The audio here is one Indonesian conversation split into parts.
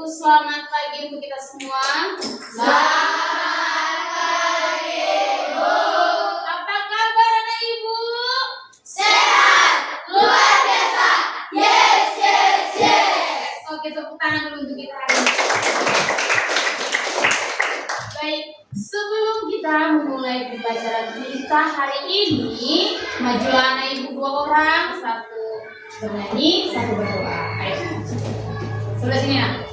selamat pagi untuk kita semua. Selamat pagi, Bu. Apa kabar anak ibu? Sehat, luar biasa. Yes, yes, yes. Oke, tepuk tangan dulu untuk kita hari ini. Baik, sebelum kita memulai pembelajaran kita hari ini, majulah anak ibu 2 orang, 1 bernyanyi, 1 berdoa. Ayo, sebelah sini nak.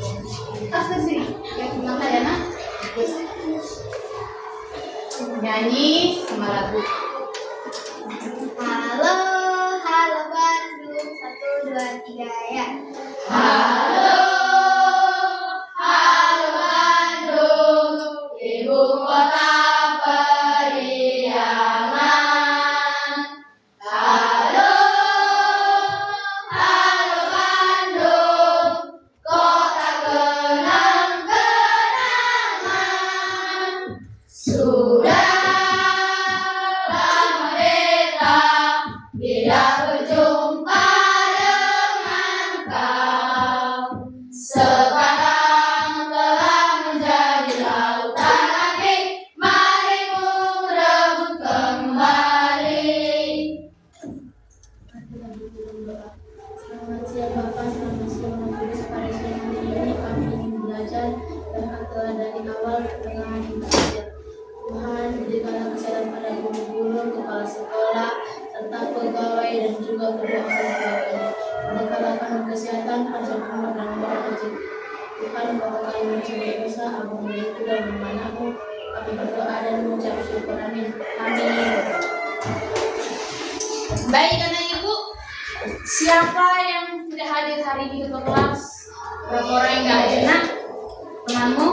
Sebelah sini. Ya, belakang ya nak. Nyanyi sama lagu. Halo, halo Bandung. 1, 2, 3 ya. Halo, halo Bandung, ibu kota periangan. Halo, halo Bandung, kota kenang-kenangan. Sudah lama beta tidak berjumpa dengan kau. Sekarang telah menjadi lautan hati, mari ku rebut kembali. Selamat siang Bapak, selamat siang Ibu. Pada siang hari ini kami ingin belajar dan telah dari awal pertengahan hingga akhir. Tuhan, berikanlah kesehatan pada guru-guru, kepala sekolah, serta pegawai dan juga kedua orang tua kami. Berikanlah kami kesehatan, panjang umur dan murah rezeki. Tuhan, Bapa kami mencintai dosa, agung itu dan memanamu. Kami berdoa dan mengucap syukur. Amin. Amin. Baik anak ibu, siapa yang tidak hadir hari ini ke kelas? Berapa orang yang nggak hadir nak? Temanmu?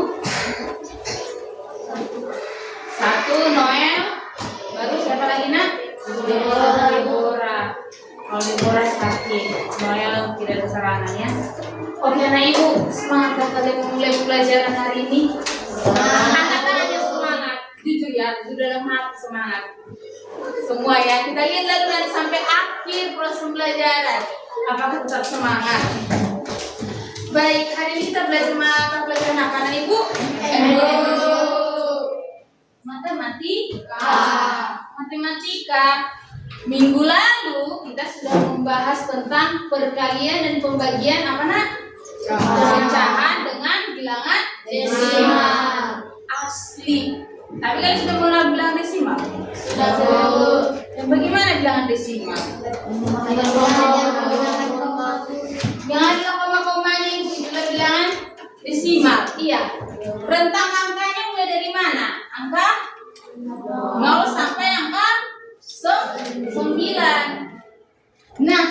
1, Noel. Baru siapa lagi nak? Deborah. Kalau Deborah sakit, Noel tidak ada serangan ya. Oke anak ibu, semangatkah kalian memulai pelajaran hari ini? Semangat aja semangat. Jujur ya, sudah dalam hati semangat. Semua ya, kita lihat lalu nanti sampai akhir proses pembelajaran. Apakah tetap semangat? Baik, hari ini kita belajar mata pelajaran apa anak ibu? Matematika. Minggu lalu kita sudah membahas tentang perkalian dan pembagian apa nak? Pecahan dengan bilangan desimal asli. Tapi kalian sudah mulai bilang desimal? Sudah. Dan bagaimana bilangan desimal? Jangan bilang koma-komanya ibu, itulah bilangan desimal. Iya. Rentang angkanya mulai dari mana? Angka 0 sampai angka 9. Nah,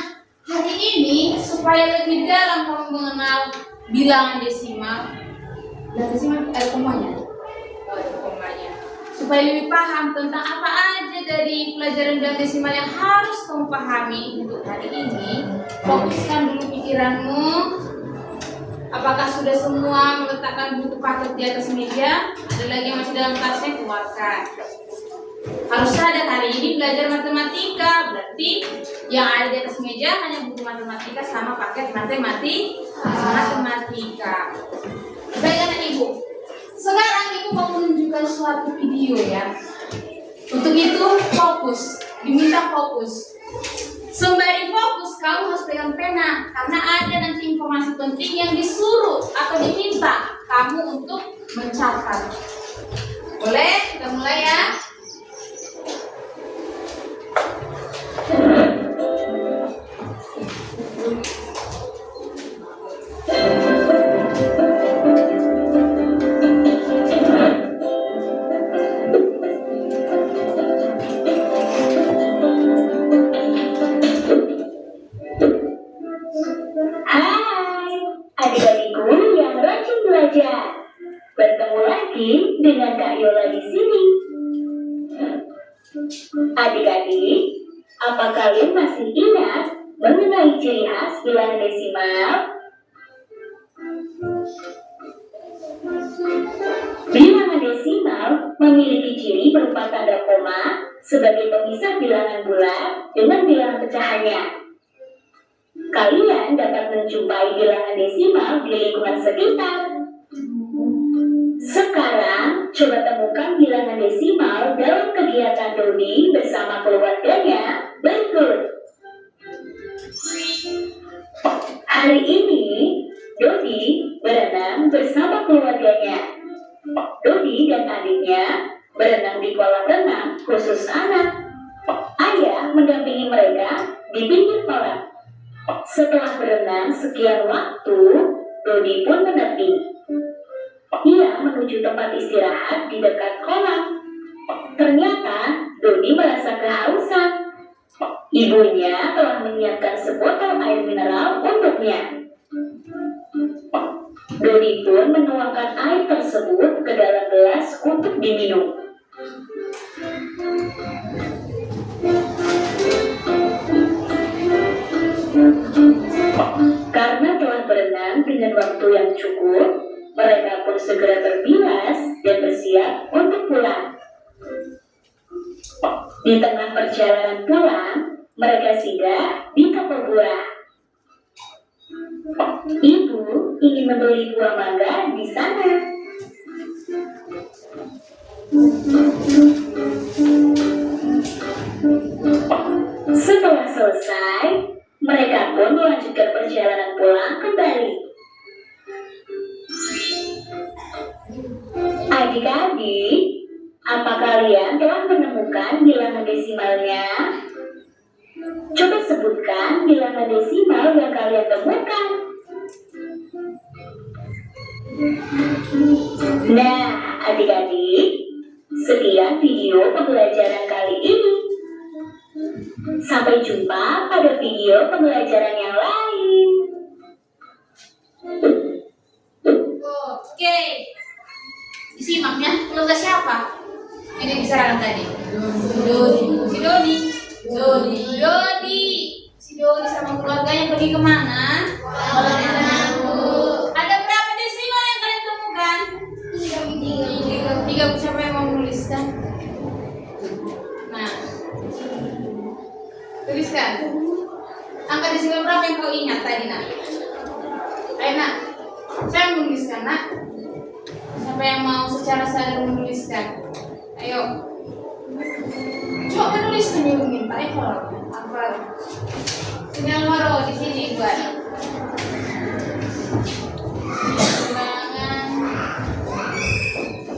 hari ini supaya lebih dalam kamu mengenal bilangan desimal, ada komanya. Supaya lebih paham tentang apa aja dari pelajaran bilangan desimal yang harus kamu pahami untuk hari ini, fokuskan dulu pikiranmu. Apakah sudah semua meletakkan buku paket di atas meja? Ada lagi yang masih dalam tasnya, keluarkan. Harus sadar hari ini belajar matematika, berarti yang ada di atas meja hanya buku matematika sama paket matematika. Baik anak ibu, sekarang ibu mau menunjukkan suatu video ya. Untuk itu fokus, diminta fokus. Sembari fokus, kamu harus pegang pena karena ada nanti informasi penting yang disuruh atau diminta kamu untuk mencatat. Boleh? Kita mulai ya. Adik-adikku yang rajin belajar, bertemu lagi dengan Kak Yola di sini. Adik-adik, apa kalian masih ingat mengenai ciri khas bilangan desimal? Bilangan desimal memiliki ciri berupa tanda koma sebagai pemisah bilangan bulat dengan bilangan pecahannya. Kalian kalian dapat menjumpai bilangan desimal di lingkungan sekitar. Sekarang, coba temukan bilangan desimal dalam kegiatan Dodi bersama keluarganya berikut. Hari ini, Dodi berenang bersama keluarganya. Dodi dan adiknya berenang di kolam renang khusus anak. Ayah mendampingi mereka di pinggir kolam. Setelah berenang sekian waktu, Dodi pun menepi. Ia menuju tempat istirahat di dekat kolam. Ternyata Dodi merasa kehausan. Ibunya telah menyiapkan sebotol air mineral untuknya. Dodi pun menuangkan air tersebut ke dalam gelas untuk diminum. Karena telah berenang dengan waktu yang cukup, mereka pun segera berbilas dan bersiap untuk pulang. Di tengah perjalanan pulang, mereka singgah di toko buah. Ibu ingin membeli buah mangga di sana. Setelah selesai, mereka pun melanjutkan perjalanan pulang kembali. Adik-adik, apa kalian telah menemukan bilangan desimalnya? Coba sebutkan bilangan desimal yang kalian temukan. Nah, adik-adik, sekian video pembelajaran kali ini. Sampai jumpa pada video pembelajaran yang lain. Oke. Disimaknya keluarga siapa? Ini bicarakan tadi. Dodi. Si Dodi. Dodi. Dodi. Si Dodi sama keluarganya pergi kemana? Ada berapa desimal yang kalian temukan? Tiga. Siapa yang mau menuliskan? Nah, tuliskan. Angka desimal berapa yang kau ingat tadi, nak? Ayo, nak. Saya menuliskan, nak. Siapa yang mau secara sadar menuliskan? Ayo. Coba menuliskan yang minta hafal. Ini Alvaro di sini buat. Bilangan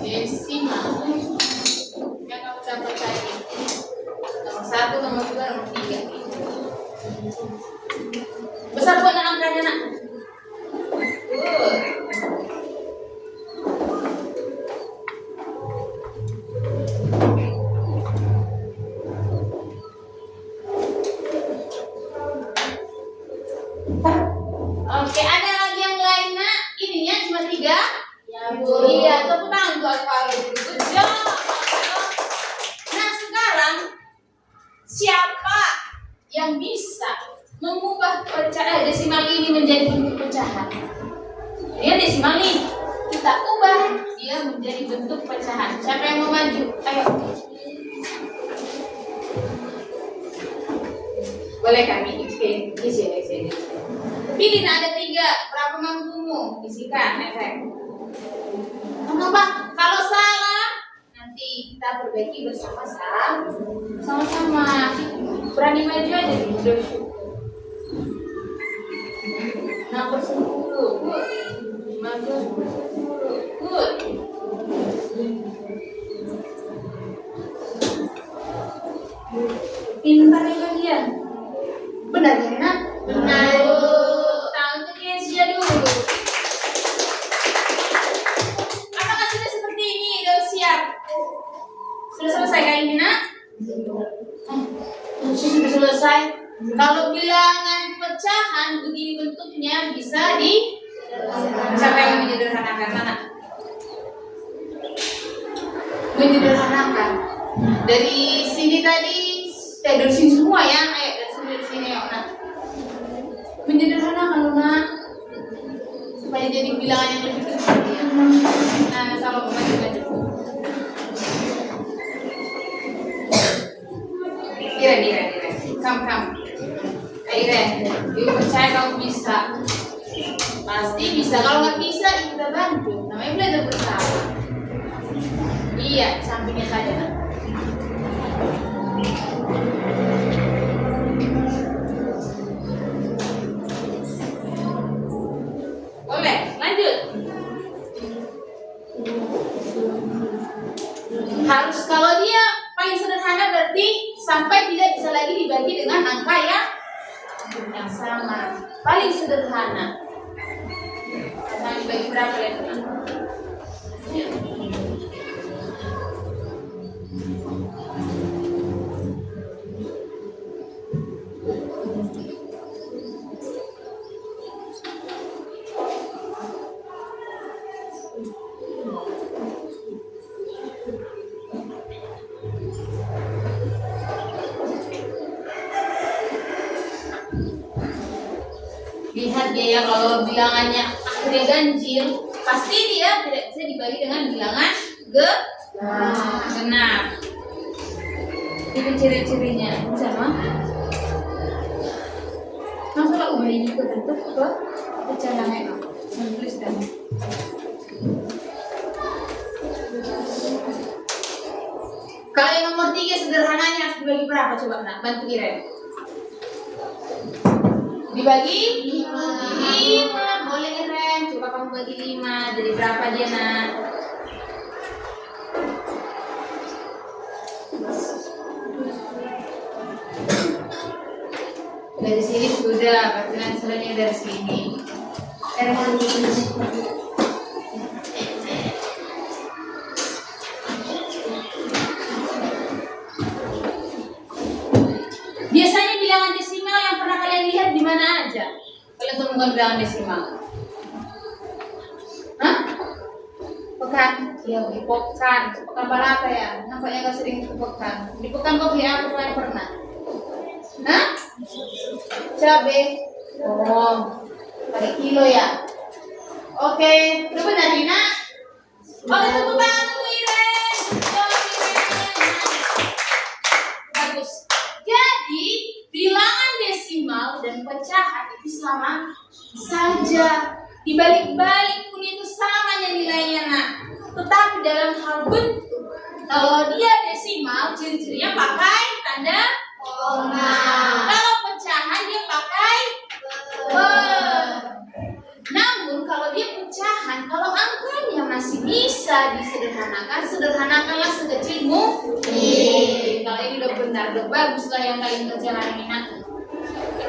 desimal yang kamu dapat tadi. Nomor 1, nomor 2, nomor 3. Besar buat angkanya, nak. Oke, ada lagi yang lain, nak? Ininya cuma 3? Ya, Bu. Iya, tepuk tangan buat Alvaro. Good job. Nah, sekarang siapa yang bisa mengubah desimal ini menjadi bentuk pecahan? Dia desimal nih, kita ubah dia menjadi bentuk pecahan. Siapa yang mau maju? Ayo. Boleh kami di sini. Pilih, nah, ada 3. Berapa mampumu? Isikan, efek. Kenapa? Kalau salah, nanti kita perbaiki bersama-sama. Sama-sama. Berani maju aja dulu. Nomor 10. Good. Maju 10. Good. Pintar ya kalian. Benar ya, nak? Benar. Tangan ke Kesia dulu. Apakah sudah seperti ini? Sudah siap? Sudah selesai kali ini, nak? Sudah selesai. Kalau bilangan pecahan begini bentuknya bisa di siapa yang menyederhanakan, mana? Menyederhanakan. Dari sini tadi, dari sini semua ya, ayo dari sini yuk, nak. Menyederhanakan, nak, supaya jadi bilangan yang lebih kecil ya. Nah, sama maju. Kira. Come. Ayo. Airen, ibu percaya kamu bisa. Pasti bisa. Kalau nggak bisa, kita bantu. Namanya belajar bersama. Iya, sampingnya saja. Nak. Boleh, lanjut. Harus kalau dia paling sederhana berarti sampai tidak bisa lagi dibagi dengan angka yang sama. Paling sederhana. Sama dibagi berapa ya teman? Lihat ya, kalau bilangannya akhirnya ganjil, pasti dia tidak bisa dibagi dengan bilangan genap. Itu ciri-cirinya sama. Masalah ubah ini ke bentuk pecahannya, menulis dan. Kalau yang nomor 3 sederhananya harus dibagi berapa coba nak? Bantu Iren. Dibagi 5. Boleh Iren, coba kamu bagi 5. Jadi berapa dia nak? Dari sini sudah, berarti hasilnya dari sini. Biasanya bilangan desimal yang pernah kalian lihat di mana aja? Kalian temukan bilangan desimal? Hah? Pekan? Ya, di pekan. Pekan berapa ya? Nampaknya gak sering ke pekan. Di pekan kok apa kalian pernah? Hah? Cabe? Oh, pakai kilo ya? Oke, udah benar Dina? Oke, tepuk tangan untuk Iren. Bagus. Jadi, bilangan desimal dan pecahan itu sama saja. Dibalik-balik pun itu samanya nilainya nak. Tetapi dalam hal bentuk, kalau dia desimal, ciri-cirinya pakai tanda koma. Kalau pecahan dia pakai per. Namun kalau dia pecahan, kalau angkanya masih bisa disederhanakan, sederhanakanlah sekecil mungkin. Kalau ini udah benar, udah bagus lah yang kalian kerjakan ini nak.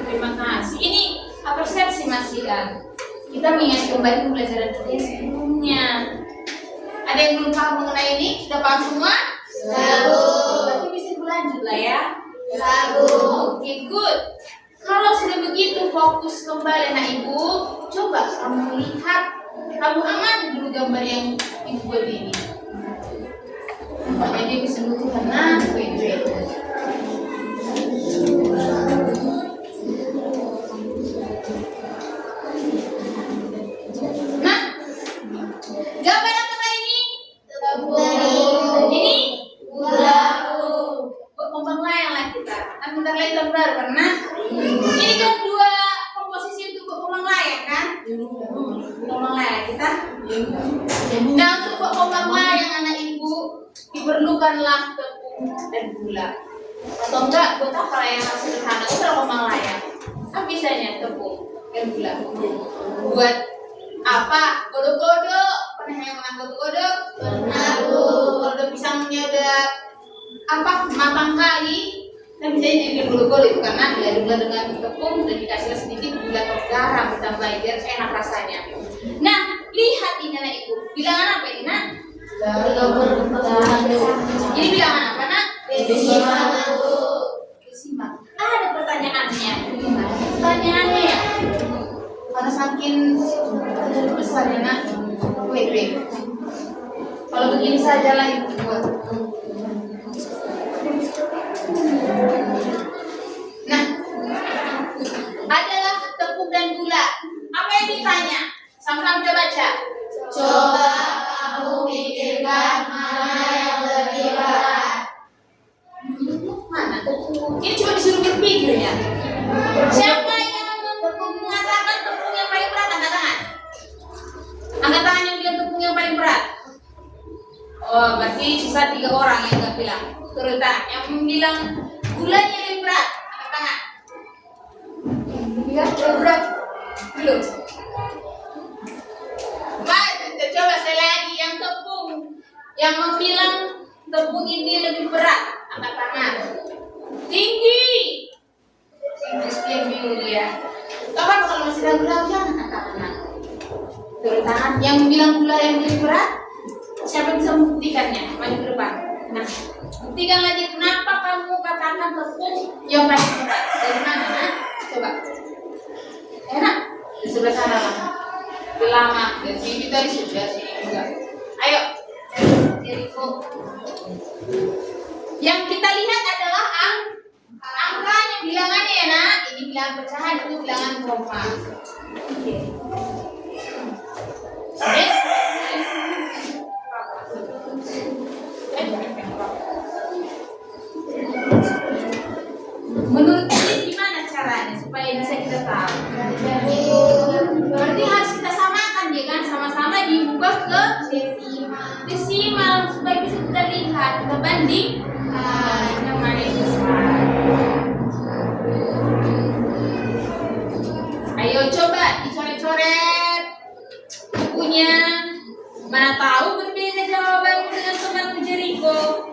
Terima kasih. Ini persepsi masih kan. Kita mengingat kembali pembelajaran kita yang sebelumnya. Ada yang belum paham mengenai ini? Sudah paham semua? Berarti bisa berlanjut lah ya. Oke, good. Kalau sudah begitu fokus kembali anak ibu, coba kamu lihat, kamu amati dulu gambar yang ibu buat ini. Nampaknya dia bisa butuh karena wait. Nah, gambar apa ini? Ini berkembang layang lah kita. Bentar lagi gambar karena ini kan dua komposisi untuk berkembang layang kan? Berkembang layang kita. Nah, untuk berkembang layang anak ibu diperlukanlah tepung dan gula. Atau enggak buat apa yang harus sederhana itu berkembang layang. Apa bisanya tepung dan gula? Buat apa? Godok-godok. Pernah yang makan godok-godok? Pernah. Kalau udah pisangnya udah matang kali, kita bisa jadi gula-gula itu karena diaduk dengan tepung dan dikasih sedikit gula atau garam ditambah biar enak rasanya. Nah, lihat ini anak ibu. Bilangan apa ini nak? Ini bilangan apa nak? Desimal. Ada pertanyaannya. Pertanyaannya ya? Karena saking besarnya nak. Wait. Kalau begini saja lah ibu buat. Nah, adalah tepung dan gula. Apa yang ditanya? Sama-sama kita baca. Coba kamu pikirkan mana yang lebih berat. Mana tepung? Ini cuma disuruh berpikir ya. Siapa Oh, berarti sisa 3 orang yang nggak bilang. Terutama yang bilang gulanya lebih berat, angkat tangan. Bilang lebih berat, belum. Baik, kita coba sekali lagi yang tepung. Yang bilang tepung ini lebih berat, angkat tangan. Tinggi. Yang biru dia. Coba kalau masih ragu-ragu jangan angkat tangan. Turun tangan. Yang bilang gula yang lebih berat, siapa yang bisa membuktikannya? Maju ke depan. Nah, buktikan lagi kenapa kamu katakan tepung yang paling berat. Dari mana? Nah? Coba. Enak. Di sebelah sana lah. Lama. Dari sini tadi sudah sini juga. Ayo. Jericho. Yang kita lihat adalah angkanya, bilangannya ya nak. Ini bilangan pecahan, itu bilangan koma. Oke. Menurut ini gimana caranya supaya bisa kita tahu? Berarti harus kita samakan ya kan, sama-sama diubah ke desimal supaya bisa kita lihat, kita banding yang mana yang besar. Ayo coba dicoret-coret bukunya. Mana tahu berbeda jawabanmu dengan temanmu Jericho.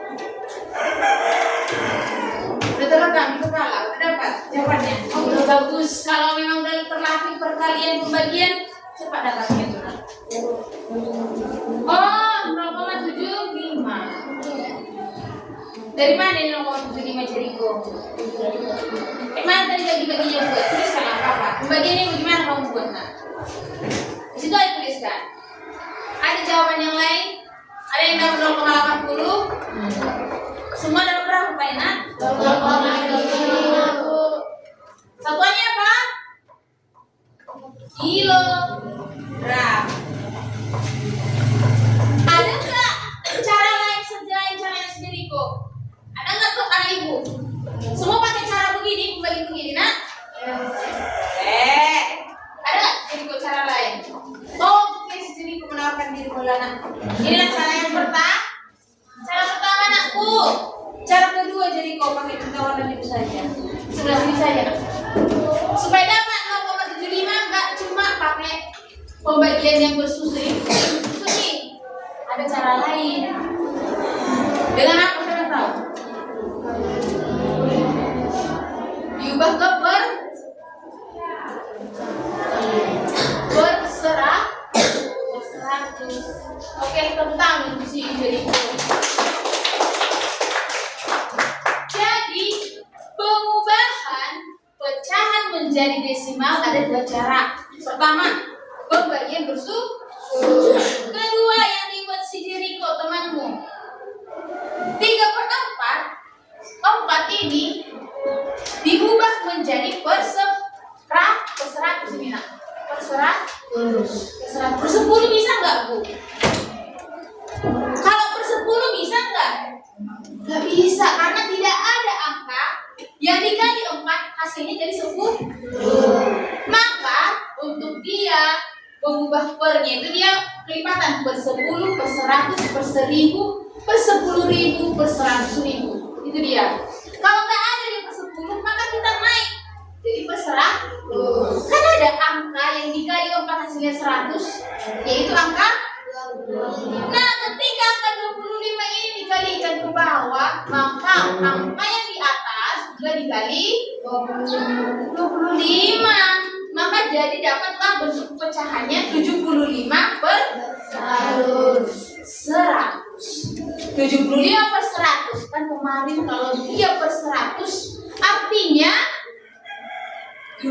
Udah terekam, itu kalah, udah dapat jawabannya. Oh, udah bagus. Kalau memang udah terlatih perkalian pembagian, cepat dapatnya tuh. Oh, 0,75. Dari mana ini 0,75 Jericho? Mana tadi bagi-baginya buat? Tuliskan apa-apa. Pembagiannya bagaimana kamu buat? Nah, di situ aja tuliskan. Ada jawaban yang lain? Ada yang dapat 0,80? Semua dapat berapa Pak Enak? 0,50. Satuannya apa? Kilogram. Ada nggak cara lain selain caranya sendiri kok? Ada nggak tuh anak ibu? Semua pakai cara begini, begini nak? Ada nggak jadi kok cara lain? Oke, sendiri kok menawarkan diri Maulana. Inilah cara yang pertama. Cara pertama anakku. Cara kedua jadi kau pakai warna biru saja. Sebelah sini saja. Supaya dapat 0,75 nggak cuma pakai pembagian yang bersusun. Susun. Ada cara lain. Dengan apa saya tahu? Diubah ke berseratus. Oke, tepuk tangan di sini jadi. Jadi pengubahan pecahan menjadi desimal ada 2 cara. Pertama, pembagian bersusun. Kedua yang dibuat si Jericho temanmu. 3/4. 4 ini diubah menjadi per 100 ini nak. Per 10 bisa nggak Bu? Kalau per 10 bisa nggak? Nggak bisa karena tidak ada angka yang dikali 4 hasilnya jadi 10. Maka untuk dia mengubah pernya itu dia kelipatan per 10, per 100, per 1000, per 10.000, per 100.000. Itu dia. Kalau nggak ada di per 10 maka kita naik jadi per 100. Kan ada angka yang dikali 4 hasilnya 100, yaitu angka 25. Nah, ketika angka 25 ini dikalikan ke bawah, maka angka yang di atas juga dikali 25. Maka jadi dapatlah bentuk pecahannya 75 per 100. 75 per 100. Kan kemarin kalau dia per 100 artinya 2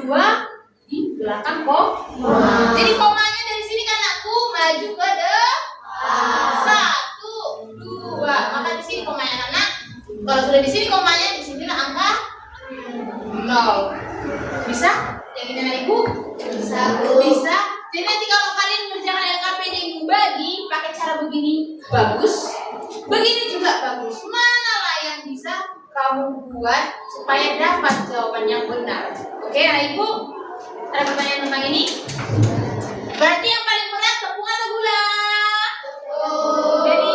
di belakang koma. Jadi komanya dari sini kan aku maju ke depan. 1, 2. Maka di sini komanya anak. Kalau sudah di sini komanya, di sinilah angka 0. Bisa? Yang ini anak ibu? Bisa. Jadi nanti kalau kalian mengerjakan LKPD bagi pakai cara begini bagus. Begini juga bagus. Manalah yang bisa kamu buat supaya dapat jawaban yang benar. Oke, anak ibu? Ada pertanyaan tentang ini? Berarti yang paling berat tepung atau gula? Jadi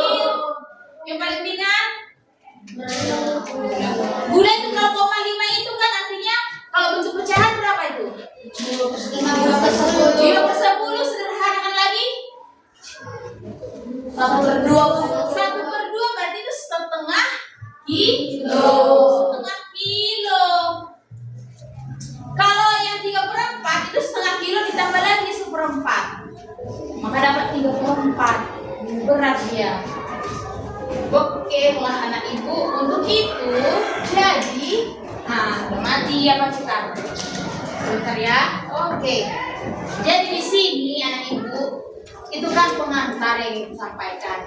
1/2 berarti itu setengah kilo. Setengah kilo. Kalau yang 3/4 itu setengah kilo ditambah lagi 1/4. Maka dapat 3/4. Berat dia. Oke, lah anak ibu. Untuk itu jadi udah mati apa kita? Bentar ya. Oke. Jadi di sini anak ibu itu kan pengantar yang kita sampaikan.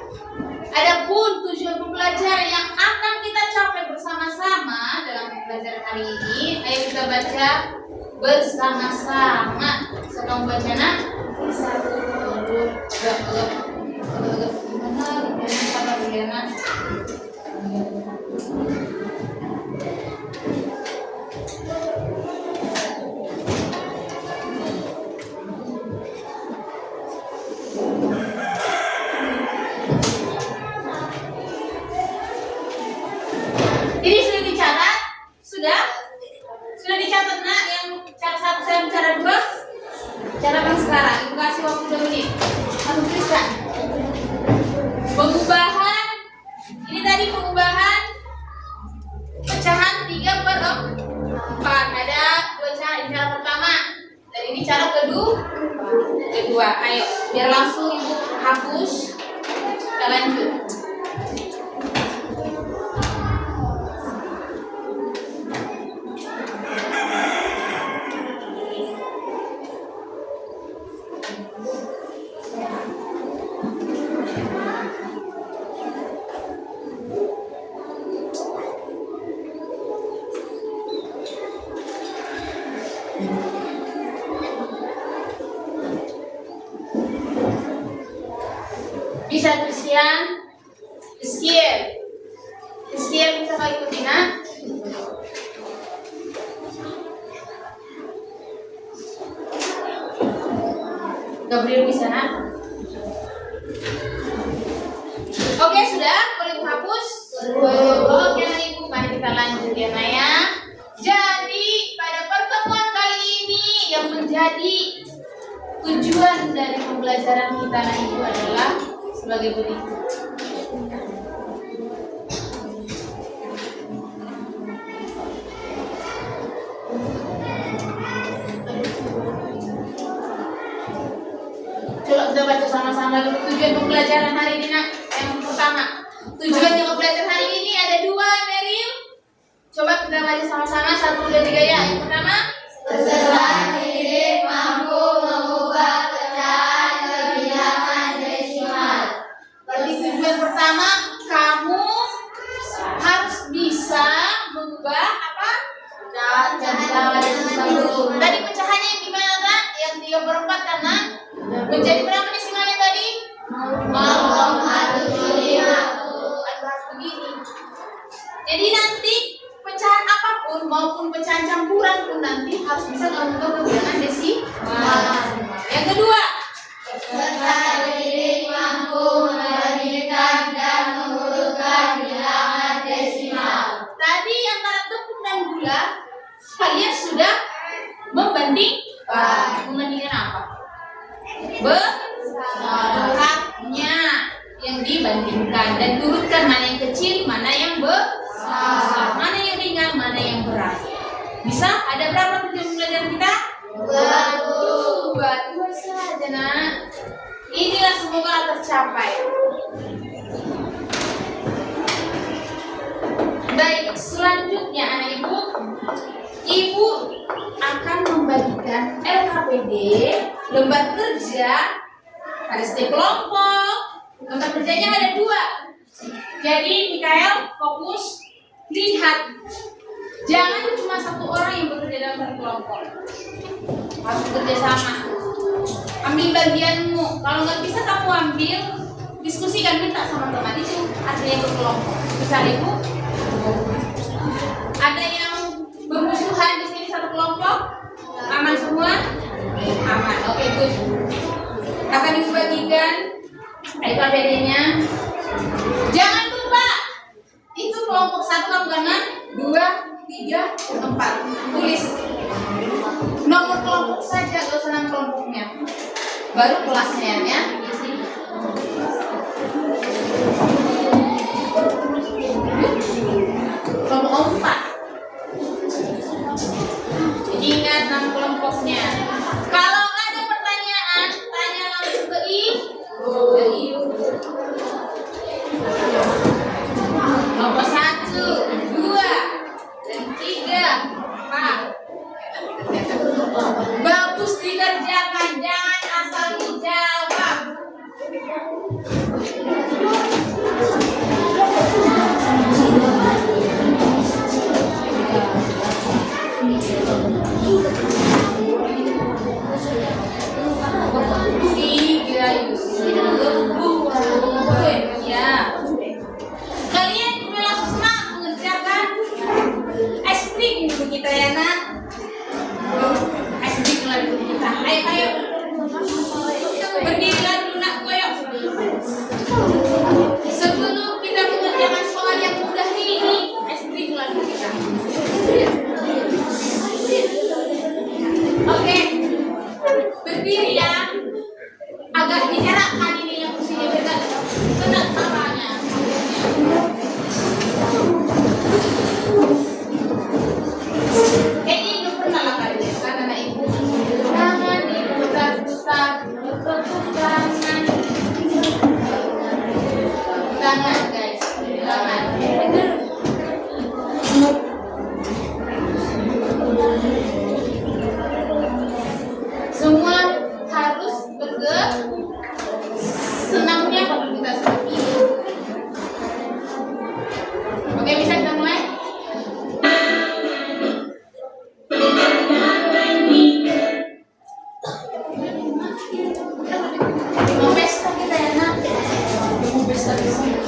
Adapun tujuan pembelajaran yang akan kita capai bersama-sama dalam pembelajaran hari ini, ayo kita baca bersama-sama. Sekarang baca nak. Gimana? Ini sudah dicatat? Sudah? Sudah dicatat nak yang cara 1 saya cara 2? Catatkan sekarang. Ibu kasih waktu 2 menit. Lalu tuliskan. Pengubahan. Ini tadi pengubahan pecahan 3/4. Ada 2 cara. Ini cara pertama. Dan ini cara kedua. Ayo, biar langsung ibu hapus. Kita lanjut. Bisa Christian, Iskiel bisa kau ikuti nak? Gabriel bisa nak? Oke sudah, boleh ibu hapus? Oke nah ibu, mari kita lanjut ya Naya. Jadi pada pertemuan kali ini yang menjadi tujuan dari pembelajaran kita nah ibu adalah sebagai berikut. Coba kita baca sama-sama dulu tujuan pembelajaran hari ini nak. Yang pertama, tujuan yang pembelajaran hari ini ada 2, Meryl. Coba kita baca sama-sama 1, 2, 3 ya. Yang pertama, Peserta didik mampu mengubah pecahan ke bilangan desimal. berarti tujuan pertama kamu harus bisa mengubah apa? Pecahan desimal. Tadi pecahannya gimana nak? Yang 3/4 karena menjadi berapa desimalnya tadi? 0,75. Harus begini. Jadi nanti pecahan apapun maupun pecahan campuran pun nanti harus bisa mengubah ke bilangan desimal. Yang kedua, Peserta didik mampu membandingkan dan mengurutkan bilangan desimal. tadi antara tepung dan gula kalian sudah membandingkan. Membandingkan apa? Beratnya yang dibandingkan dan turutkan mana yang kecil, mana yang besar, mana yang ringan, mana yang berat. Bisa? Ada berapa tujuan pembelajaran kita? 2 saja nak. Inilah semoga tercapai. Baik, selanjutnya anak ibu akan membagikan LKPD lembar kerja pada setiap kelompok. Lembar kerjanya ada 2. Jadi Mikael fokus lihat, jangan cuma 1 orang yang bekerja dalam satu kelompok, harus bekerja sama. Ambil bagianmu, kalau nggak bisa kamu ambil, diskusikan, minta sama teman, itu artinya berkelompok. Bisa ibu? Ada yang bermusuhan di sini satu kelompok? Aman semua? Aman. Oke, good. Akan dibagikan LKPD-nya. Jangan lupa itu kelompok 1 kamu kanan, 2, 3, 4. Tulis nomor kelompok saja, gak usah nama kelompoknya. Baru kelasnya ya. Di sini. Tiga Yusuf. Ya. Kalian udah langsung senang mengerjakan ice cream dulu kita ya nak. Ice cream lah dulu kita. Ayo. Berdirilah dulu nak, ayo. Sebelum kita mengerjakan soal yang mudah ini, ice cream lah dulu kita. Oke. Berdiri ya. Agak dijarakkan ini yang kursinya beda. Tenang arahnya. Ini udah pernah lah kalian kan anak ibu. Tangan diputar-putar, tangan guys, tangan. Semua harus bergerak. Senangnya kalau kita seperti ini. Oke, bisa kita mulai? Mau pesta kita ya nak? Mau pesta di sini.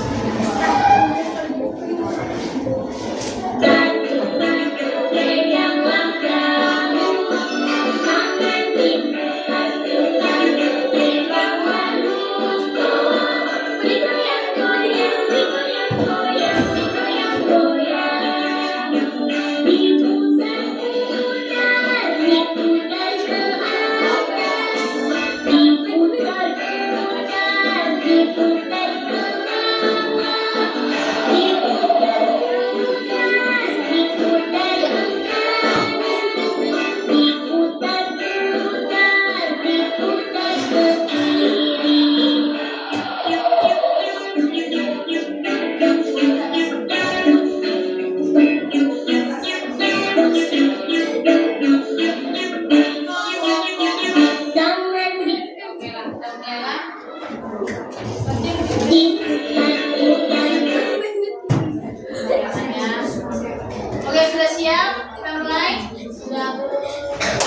Oke, sudah siap? Kita mulai? Sudah.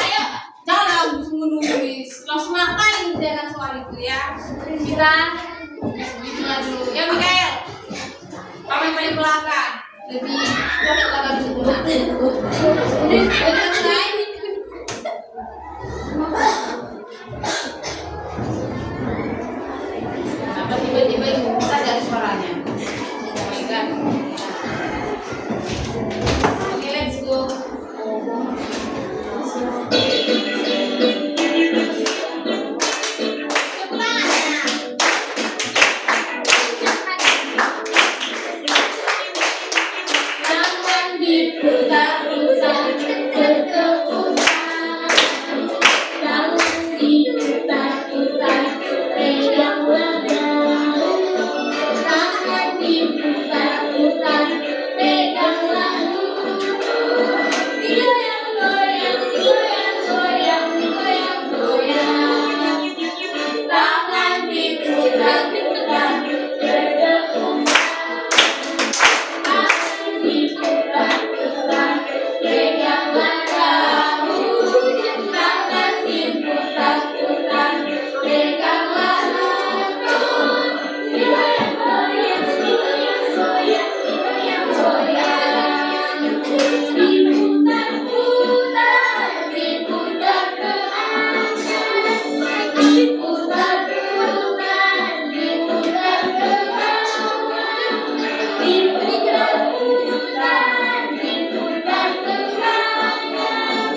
Ayo, jangan menunggu. Langsung makan dengan soal itu ya. Kita bikinlah dulu. Ya, Mikael. Kamu yang paling belakang. Lebih belakang dulu. Kita mulai. Kenapa tiba-tiba ibu kita dari suaranya? Oh my god. Oke, let's go. Jangan diputar-putar, berputar. Jangan diputar-putar, peganglah daun. Jangan diputar-putar, peganglah daun. Goyang-goyang, goyang-goyang, goyang-goyang. Tangan diputar-putar, berputar. Tangan diputar-putar, peganglah daun. Tangan diputar-putar, peganglah daun. Goyang-goyang, goyang-goyang, goyang-goyang. Diputar-putar, diputar ke atas. Diputar-putar, diputar ke bawah. Diputar-putar, diputar ke kanan.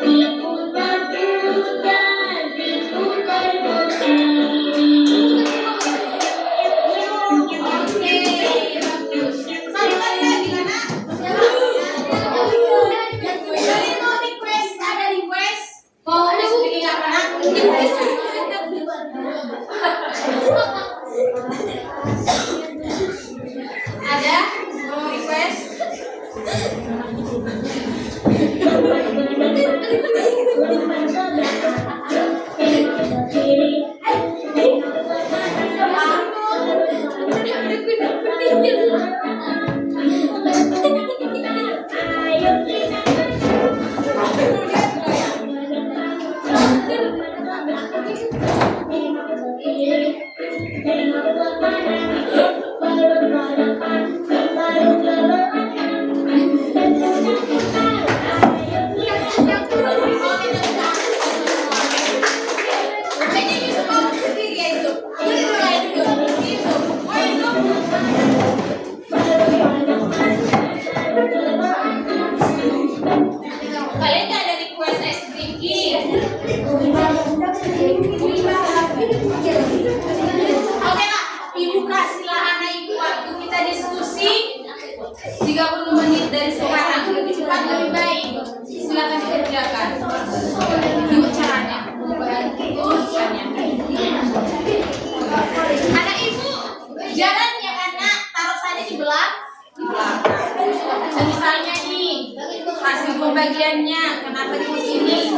Diputar-putar, diputar ke kiri. Oke, bagus. Satu kali lagi, Lana. Jadi mau request, ada request? Mau speaking apa nak? Ada? Mau request? bagiannya. Kenapa begini?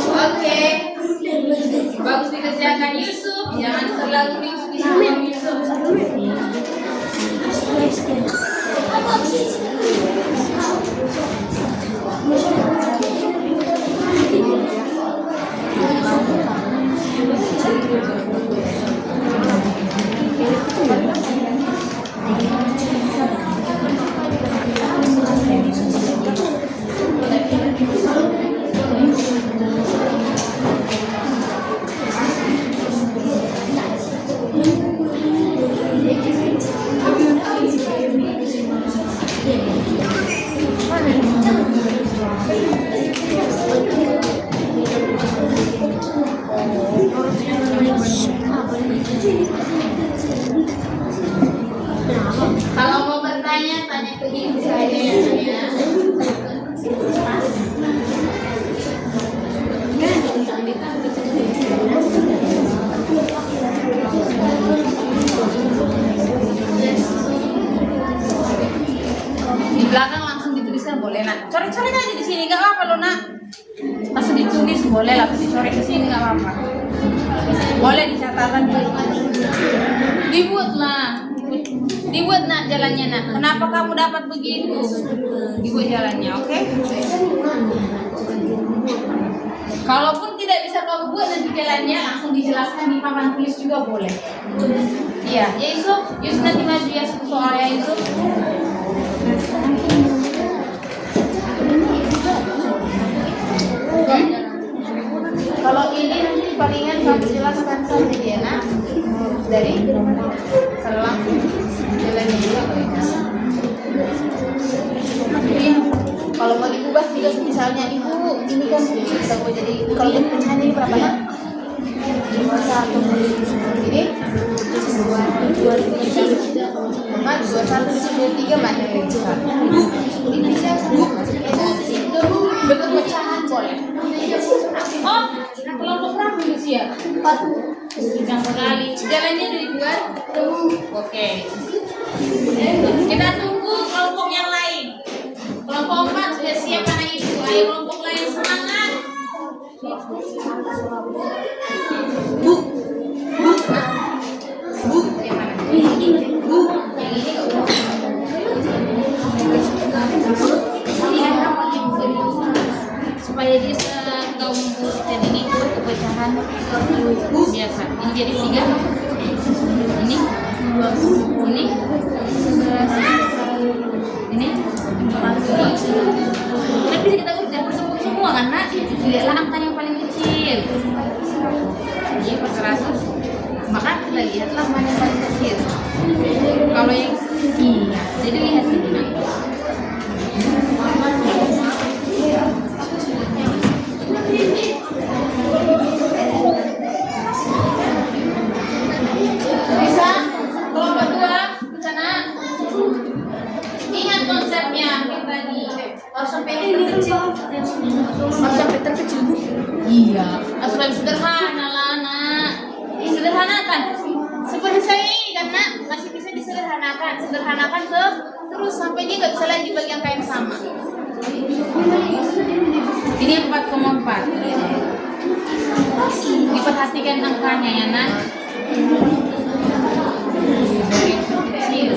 Oke, bagus dikerjakan Yusuf. Jangan terlalu disambung Yusuf. Kalau mau bertanya, tanya ke ibu saja ya. Di belakang langsung dituliskan boleh nak. Coret-coret aja di sini nggak apa-apa loh nak. Langsung ditulis boleh, langsung dicoret ke sini nggak apa-apa. Boleh dicatatkan dibuatlah. Dibuat nak jalannya nak. Kenapa kamu dapat begitu? Dibuat jalannya, oke? Kalaupun tidak bisa kamu buat nanti jalannya, langsung dijelaskan di papan tulis juga boleh. Iya, ya Yusuf nanti maju ya soalnya Yusuf. Kalau ini nanti palingan kamu jelaskan saja dia nak. Dari selang jalannya juga boleh. Kalau mau diubah juga misalnya ibu ini kan kita mau jadi kalau untuk pecahan ini berapa nak? 21 ini 21 mana? Bentuk pecahan boleh. Oh, kelompok berapa usia? 4 yang sekali. Jalannya udah dibuat? Oke. Kita tunggu kelompok yang lain. Kelompok 4 sudah siap anak ibu. Ayo kelompok lain semangat. Bu. Yang mana? Yang ini supaya dia kau dan ini pecahan biasa. Ini jadi 3. Ini 11. Ini 14. Tapi kita udah bersembunyi semua kan nak? Lihatlah angka yang paling kecil. Ini per 100. Maka kita lihatlah mana yang paling kecil. Kalau yang iya, jadi lihat sini nak. Bisa? Kelompok 2 ke sana. Ingat konsepnya yang tadi. Harus sampai yang terkecil. Harus sampai terkecil bu. Iya. Harus lebih sederhana lah nak. Sederhanakan. Seperti saya ini kan nak masih bisa disederhanakan. Sederhanakan terus sampai dia nggak bisa lagi dibagi angka yang sama. Ini 4,4. Diperhatikan angkanya ya nak. Kecil.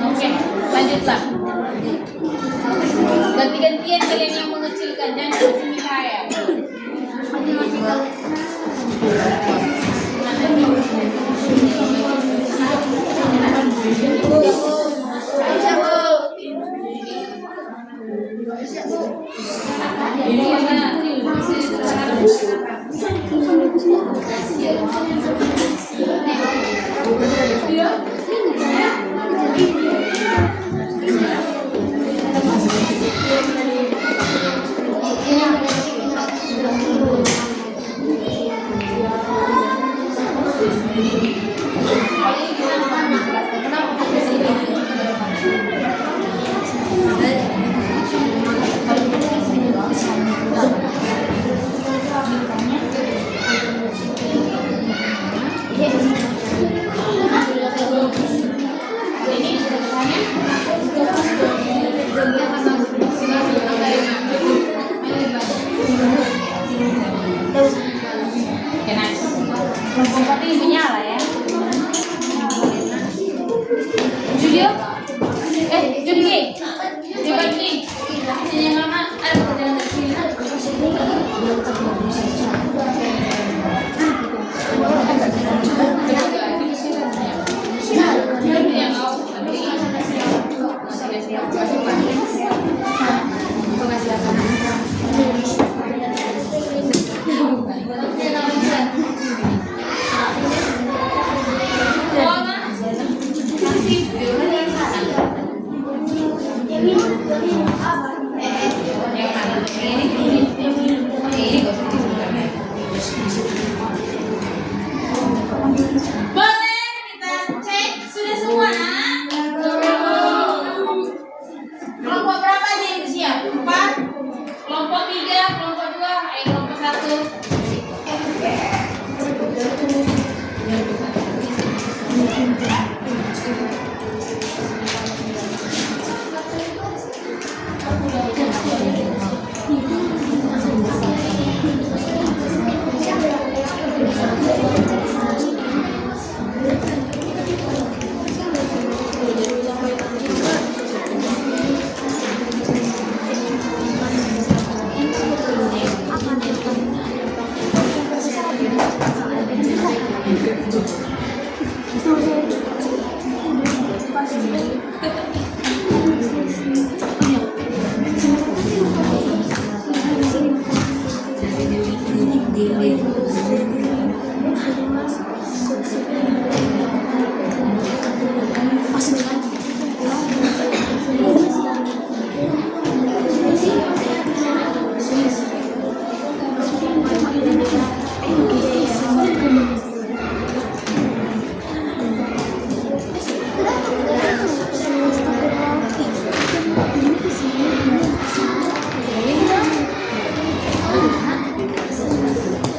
Oke, lanjutlah. Ganti-gantian kalian yang mengecilkan, jangan di sini saya. Oke, nice. Kelompok 4 ini menyala ya. Julio? Juli. Dibagi. Yang lama ada pekerjaan dari sini. Boleh kita cek sudah semua nak? Kelompok berapa aja yang siap? 4? Kelompok 3, kelompok 2, kelompok 4.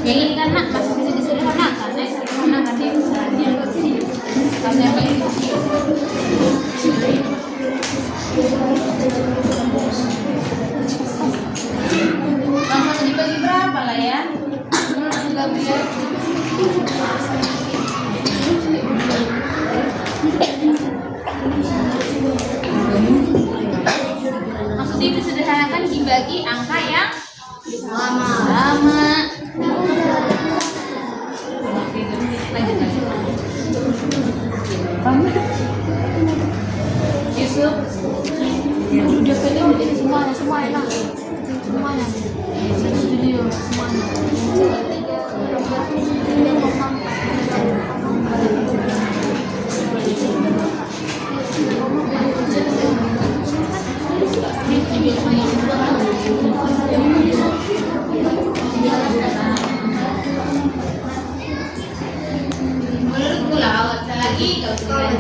Yang ini kan nak masih bisa disederhanakan, sederhanakan dia misalnya kalau yang paling kecil. Langsung dibagi berapa lah ya? Menurut Gabriel. Maksudnya disederhanakan dibagi angka yang sama. Yusuf, udah pilih jadi semuanya studio semuanya. Menurutku lah, lagi kau sudah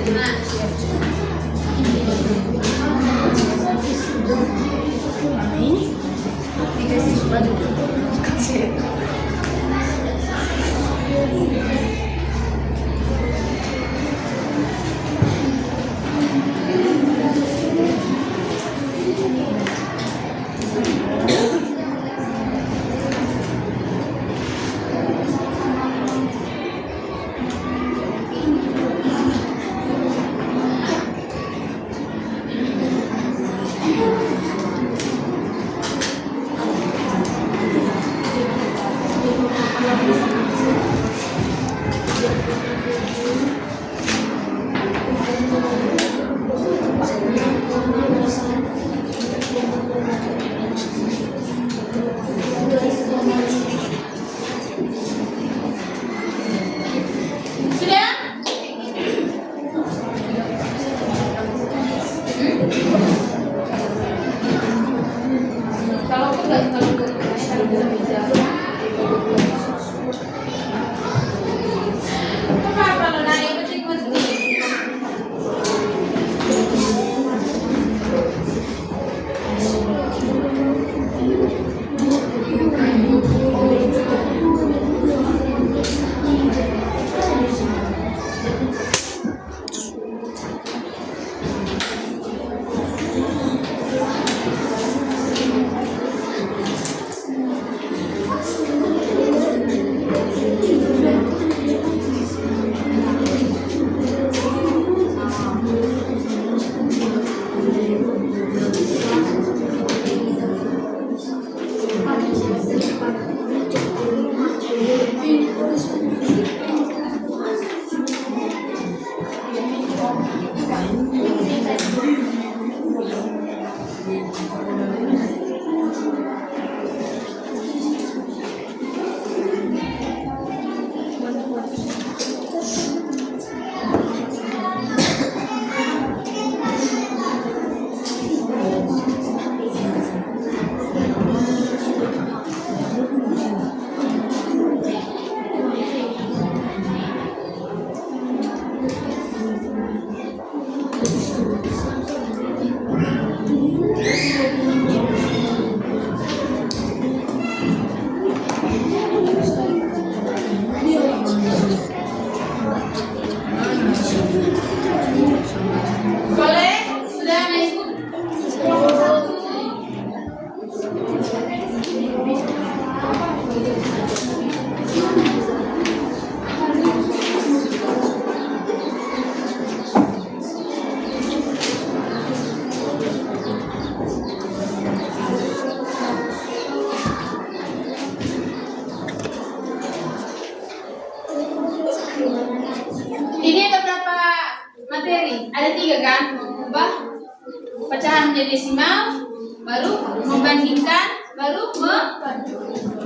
pecahan menjadi desimal, baru membandingkan, baru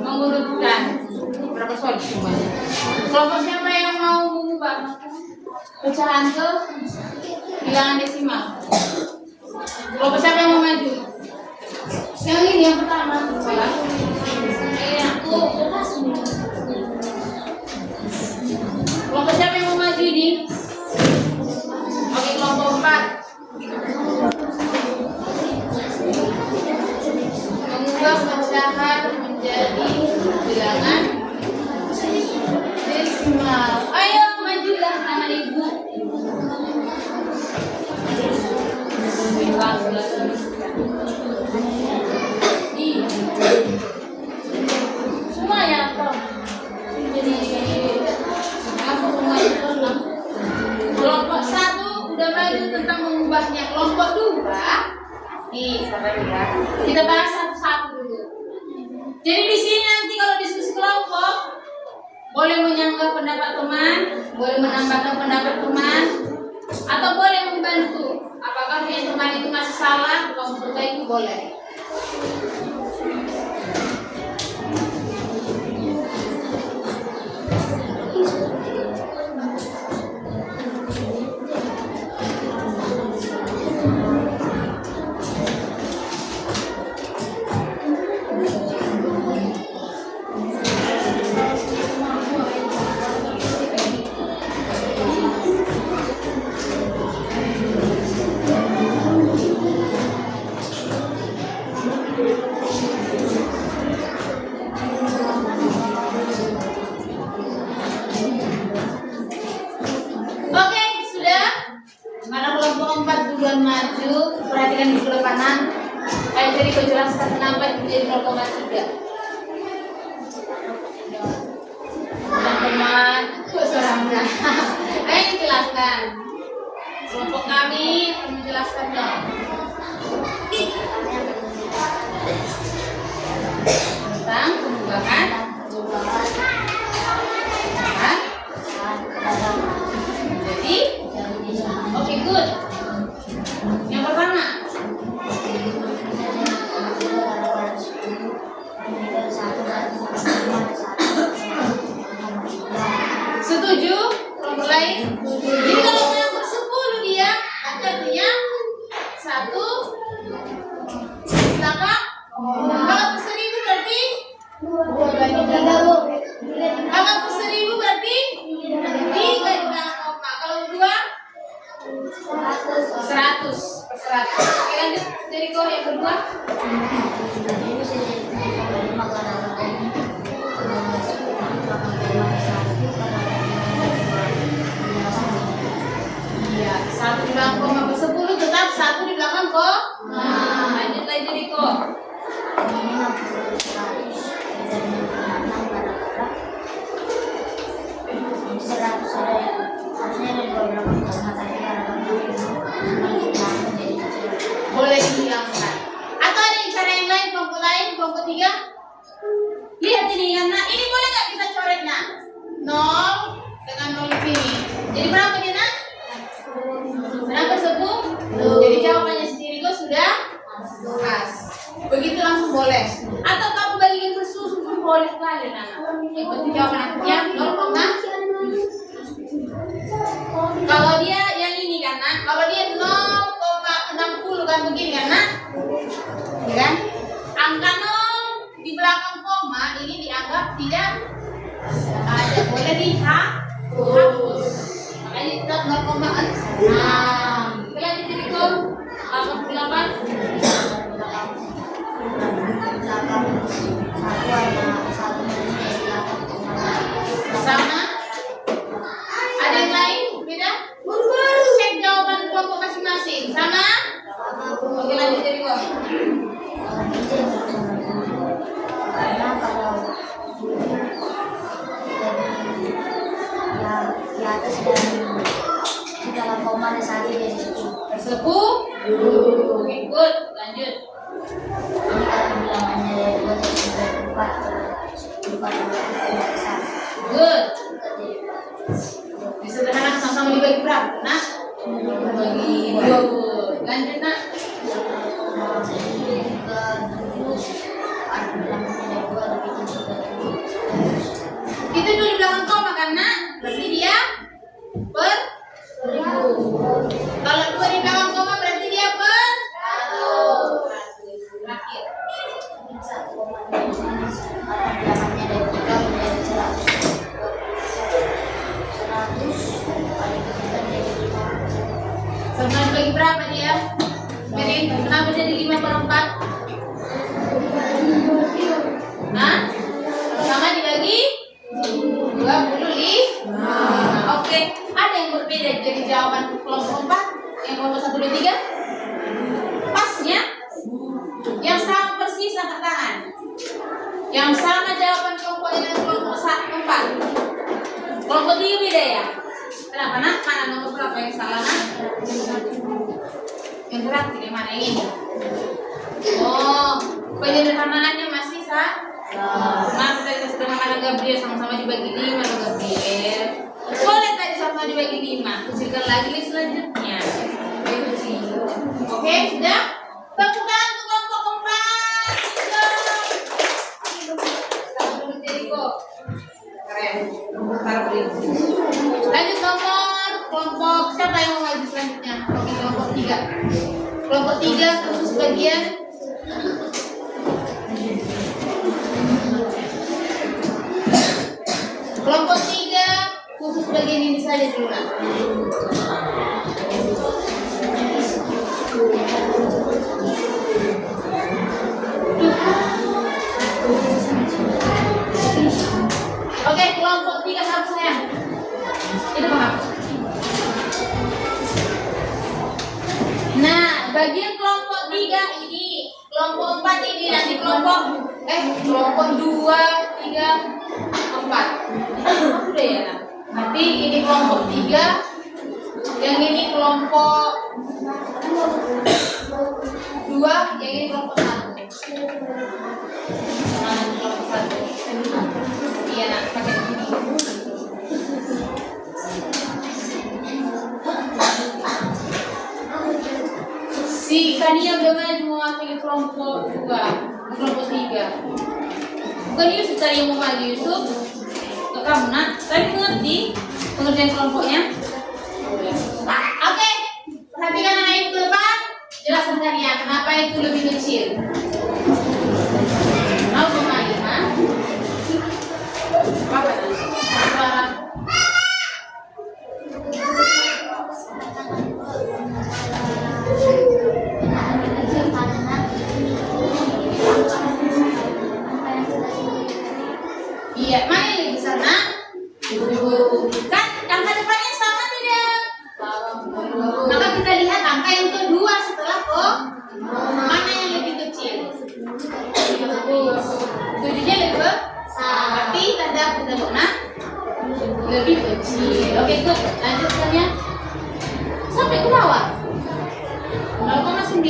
mengurutkan. Berapa soal semuanya? Kelompok siapa yang mau mengubah pecahan ke bilangan desimal? Kelompok siapa yang mau maju? Yang ini yang pertama. Ini aku. Kelompok siapa yang mau maju ini? Oke, kelompok 4. Mengubah pecahan menjadi bilangan desimal. Ayo majulah anak ibu. Semua ya, Tom. Jadi aku maju. Kelompok 1 udah maju tentang mengubahnya. Kelompok 2, nih sabar ya. Kita bahas satu-satu dulu. Jadi di sini nanti kalau diskusi kelompok boleh menyanggah pendapat teman, boleh menambahkan pendapat teman, atau boleh membantu. Apakah yang teman itu masih salah, kalau memperbaiki boleh. Oke, sudah. Mana kelompok 4 duluan maju, perhatikan di sebelah kanan. Ayo jadi kau jelaskan kenapa itu menjadi 0,3. Teman-teman, kok suaranya? Ayo jelaskan. Kelompok kami menjelaskan dong. Tentang pengubahan. Jadi, oke, good. Yang pertama, setuju? Kelompok lain? Jadi kalau yang 10 dia artinya 1 belakang. Kalau 1000 berarti kalau 1000 berarti 3 di belakang koma. Kalau 2 100 per 100. Oke, lanjut dari kau yang kedua. Iya, 1 di belakang koma per 10 tetap 1 di belakang koma. Lanjut lagi dari kau. Boleh dihilangkan. Atau ada cara yang lain, kelompok lain, kelompok 3. Lihat ini kan, nah ini boleh nggak kita coret nak? 0 dengan 0 di sini. Jadi berapa dia nak? Berapa 10? Jadi jawabannya sendiri kok sudah pas. Begitu langsung boleh. Atau kamu bagikan bersusun pun boleh kali nak. Yang penting jawabannya 0, kalau dia yang ini kan nak, kalau dia 0,60 kan begini kan nak, ya kan? Angka 0 di belakang koma ini dianggap tidak ada, boleh dihapus. Makanya tetap 0,6. Kita lanjut jadi kom 88. Sama? Ada yang lain? Beda? Cek jawaban kelompok masing-masing. Sama? Oke, lanjut jadi kom. Karena kalau di atas dan di dalam koma ada satu dari situ. Tersebut. Oke, good. Lanjut. Ini kalau bilangannya dari 2 dari 4 Good. Disederhanakan sama-sama dibagi berapa? Nah, bagi 2. Lanjut nak. jadi 5/4? Hah? Sama dibagi 25. Oke, ada yang berbeda jadi jawaban kelompok 4, yang kelompok 1, 2, 3? Pasnya yang sama persis angkat tangan. Yang sama jawaban kelompok dengan kelompok 4. Kelompok 3 beda ya? Kenapa nak? Mana nomor berapa yang salah nak? Yang gerak ini mana yang ini? Oh, penyederhanaannya masih nah, kita sederhana Gabriel sama-sama dibagi 5 loh Gabriel. Boleh tadi sama-sama dibagi 5. Kecilkan lagi list selanjutnya. Oke, sudah? Tepuk tangan untuk kelompok 4. Taruh dulu Jericho. Keren. Taruh dulu. Lanjut nomor kelompok siapa yang mau maju selanjutnya? Oke, kelompok 3. Kelompok 3 khusus bagian kelompok 3 khusus bagian ini saja dulu nak. Oke, kelompok 3 harus sayang. Itu paham. Nah, bagian kelompok 3 ini, kelompok 4 ini nanti kelompok 2, 3, 4. Udah ya nak. Tapi ini kelompok 3, yang ini kelompok 2, yang ini kelompok 1. Nah, kelompok 1. Iya nak, pakai ini. Si Kania udah maju mewakili kelompok 2, kelompok 3. Bukan Yusuf tadi yang mau maju, Yusuf. Ke kamu nak, tadi mengerti pengertian kelompoknya? Oke, perhatikan anak ibu ke depan. Jelaskan Kania, kenapa itu lebih kecil? 0,5. Apa tadi? Suara. Iya, mana yang lebih besar nak? Kan angka depannya sama tidak? Maka kita lihat angka yang kedua setelah mana yang lebih kecil? 7-nya lebih besar. Berarti tanda kita mana? Lebih kecil. Oke, good. Lanjutkan ya. Sampai ke bawah. 0,9.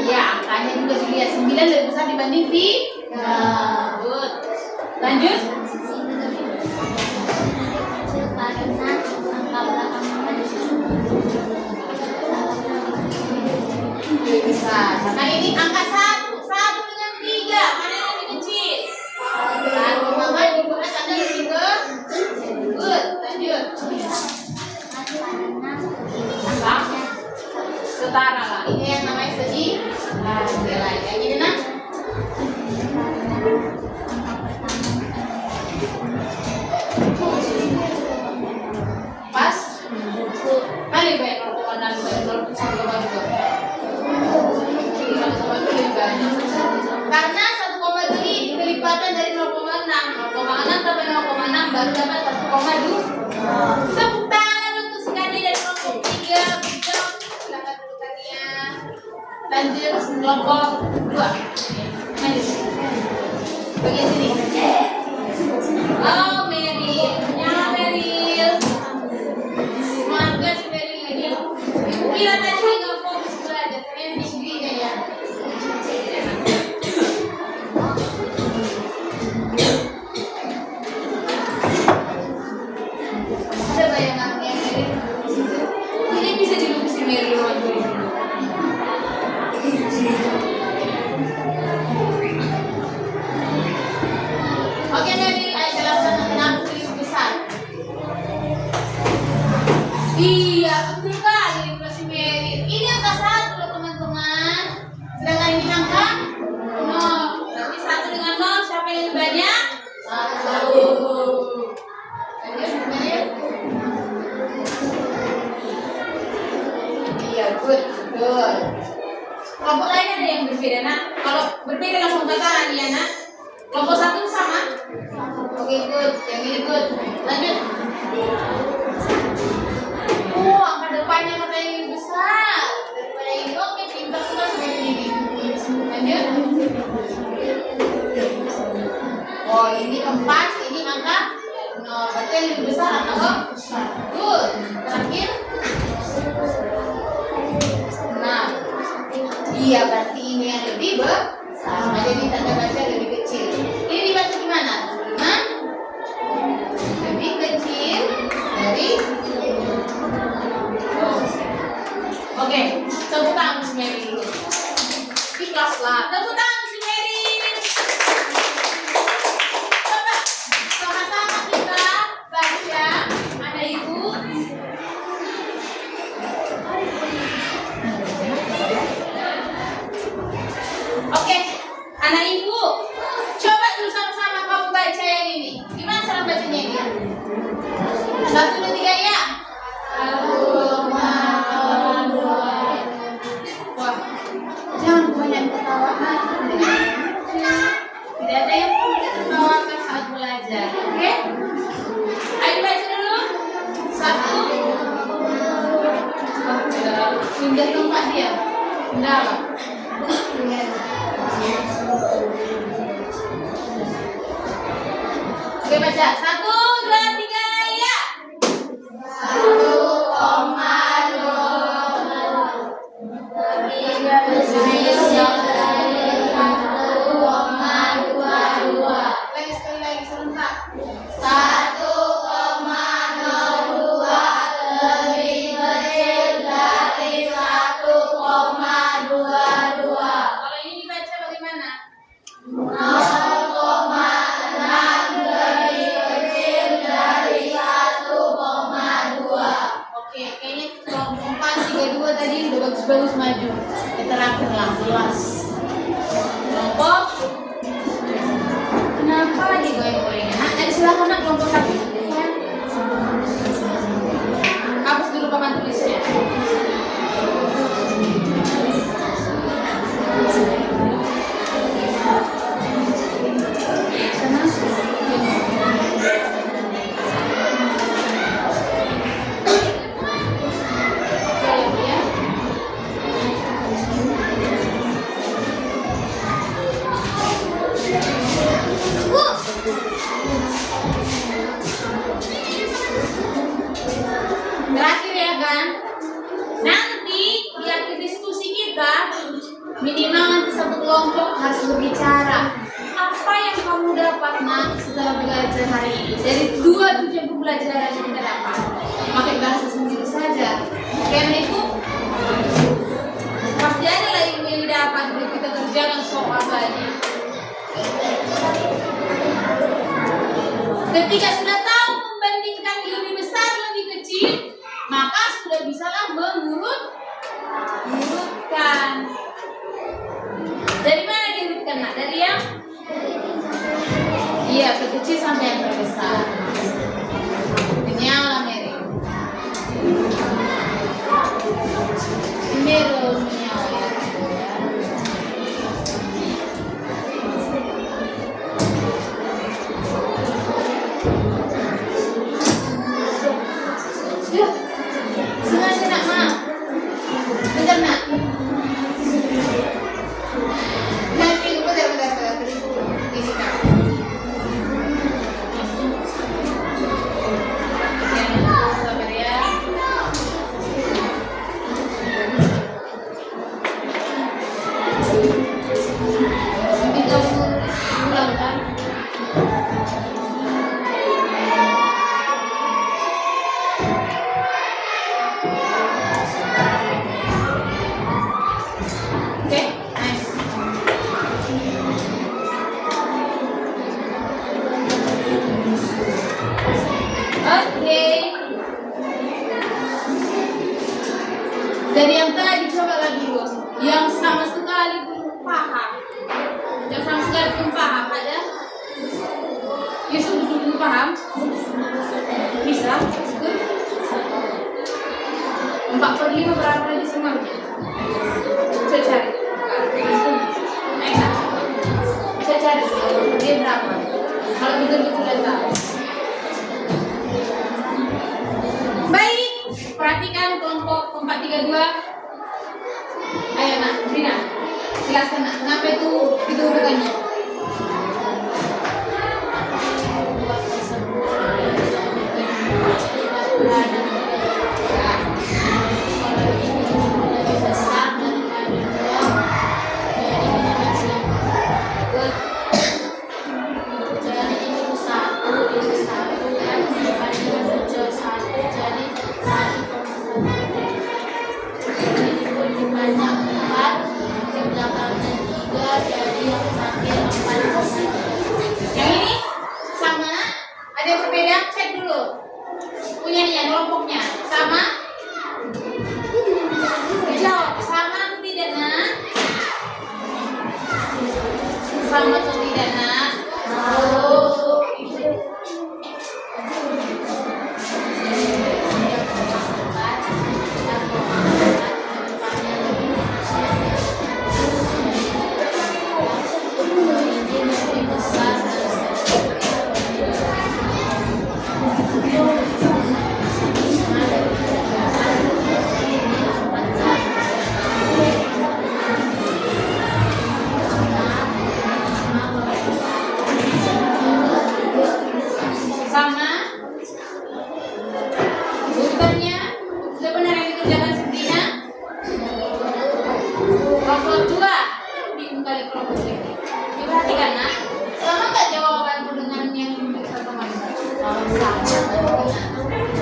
Ya, angkanya juga dilihat 9 lebih besar dibanding 3. Good. Lanjut. Lebih besar. Karena ini angka 1 dengan 3. Mana yang lebih kecil? 1. Maka dibuat tanda lebih ke. Good. Lanjut. Setara lah. Ini yang namanya segi. Nah, kayak gini nak. Pas. Mana banyak 0,6 banyak 1,2. Karena 1,2 ini kelipatan dari 0,6. 0,6 tambah 0,6 baru dapat 1,2. Tepuk tangan untuk si Kania dari kelompok 3. Silakan dulu Kania. Lanjut kelompok 2. Lanjut. Bagian sini. Oh, Meryl. Ya, Meryl. Semangat si Meryl ini. Ibu kira tadi nggak fokus belajar. Kalian di sini ya. Ada bayangan yang Meryl. Ini bisa dilukis di Meryl waktu ini. Oke, Meryl, ayo jelaskan tentang tulis besar. Iya, betul kali inflasi Meryl. Ini angka 1 loh teman-teman. Sedangkan ini angka 0. Berarti 1 dengan 0 siapa yang lebih banyak? 1. Lanjut, Meryl. good, betul. Kelompok lain ada yang berbeda, nak. Kalau berbeda langsung angkat tangan ya, nak. Kelompok satu sama? Oke, good. Yang ini good. Lanjut. Angka depannya katanya yang besar daripada ini. Oke, pintar semua seperti ini. Lanjut. Oh, ini 4, ini angka 0. Berarti yang lebih besar angka good. Terakhir 6. Iya, berarti ini yang lebih besar. Jadi tanda baca lebih kecil. Ini dibaca gimana? 5 lebih kecil dari. Oke, tepuk tangan untuk Mary dulu. Ikhlas lah. Tepuk tangan untuk Mary. Coba sama-sama kita baca, anak ibu. Oke, anak ibu, coba dulu sama-sama kamu baca yang ini. Gimana cara bacanya ini? 1, 2, 3 ya. Wah, jangan kebanyakan ketawa. Tidak ada yang perlu ditertawakan saat belajar, oke? Ayo baca dulu. 1. Pindah tempat dia. Pindah apa? Oke, baca. 1, 2, 3 ya. 1,02. Lagi sekali lagi serentak. 1,02 lebih kecil dari 1,22. Kalau ini dibaca bagaimana? 0,6 lebih kecil dari 1,2. Oke, kayaknya kelompok 4, 3, 2 tadi udah bagus-bagus maju. Diterangkanlah jelas. Kelompok. Kenapa lagi goyang-goyangnya? Nah, silakan nak kelompok 1. Hapus dulu papan tulisnya. Terakhir ya kan, nanti di akhir diskusi kita minimal nanti satu kelompok harus berbicara apa yang kamu dapat nak setelah belajar hari ini dari 2 jam pembelajaran yang kita dapat. Pakai bahasa sendiri saja. Karena itu pasti ada lah ilmu yang didapat dari kita kerjakan soal banyak. Ketika sudah tahu membandingkan lebih besar lebih kecil, maka sudah bisalah mengurutkan. Dari mana diurutkan nak? Dari yang terkecil sampai yang terbesar. Menyala Mary. Meryl menyala ya. Sengaja nak ma. Bentar nak. Nanti bentar. Ini kak. Sabar ya. Nanti kamu ulang kan? Dari yang tadi coba lagi dulu, yang sama sekali belum paham, ada? Yusuf belum paham? Bisa? 4/2 5 berapa lagi semua? Bisa cari. Enak. Bisa cari dia berapa? Kalau betul-betul tahu. Baik, perhatikan kelompok 432. Ayo nak, Rina, jelaskan nak, kenapa itu urutannya? Yang ini sama? Ada yang berbeda? Cek dulu. Punya nih kelompoknya sama? Jawab sama atau tidak nak? Sama atau tidak nak? Sama? Urutannya sudah benar yang dikerjakan Sabrina? Kelompok 2 bingung kali kelompok ini. Diperhatikan nak, sama nggak jawabanku dengan yang kita kemarin? Sama.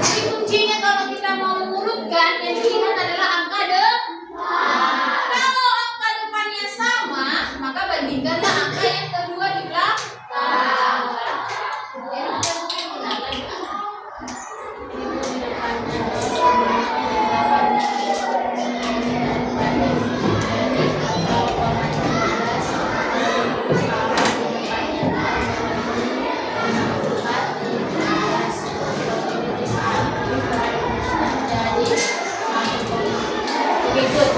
Jadi kuncinya kalau kita mau mengurutkan yang dilihat adalah angka depan. Kalau angka depannya sama, maka bandingkanlah angka yang kedua di belakang. Oke, good.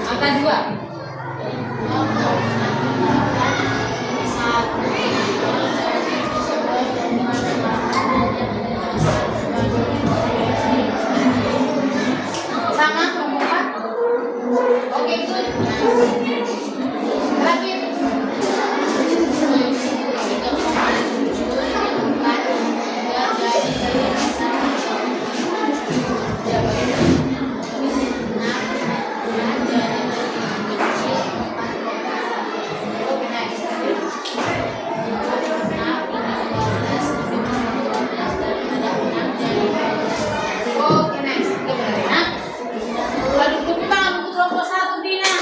Angka 2. Sama kelompok 4. Oke, good. Terakhir. Oke, next. Kita mulai, nak. Waduh, tepuk tangan untuk kelompok 1, Dina.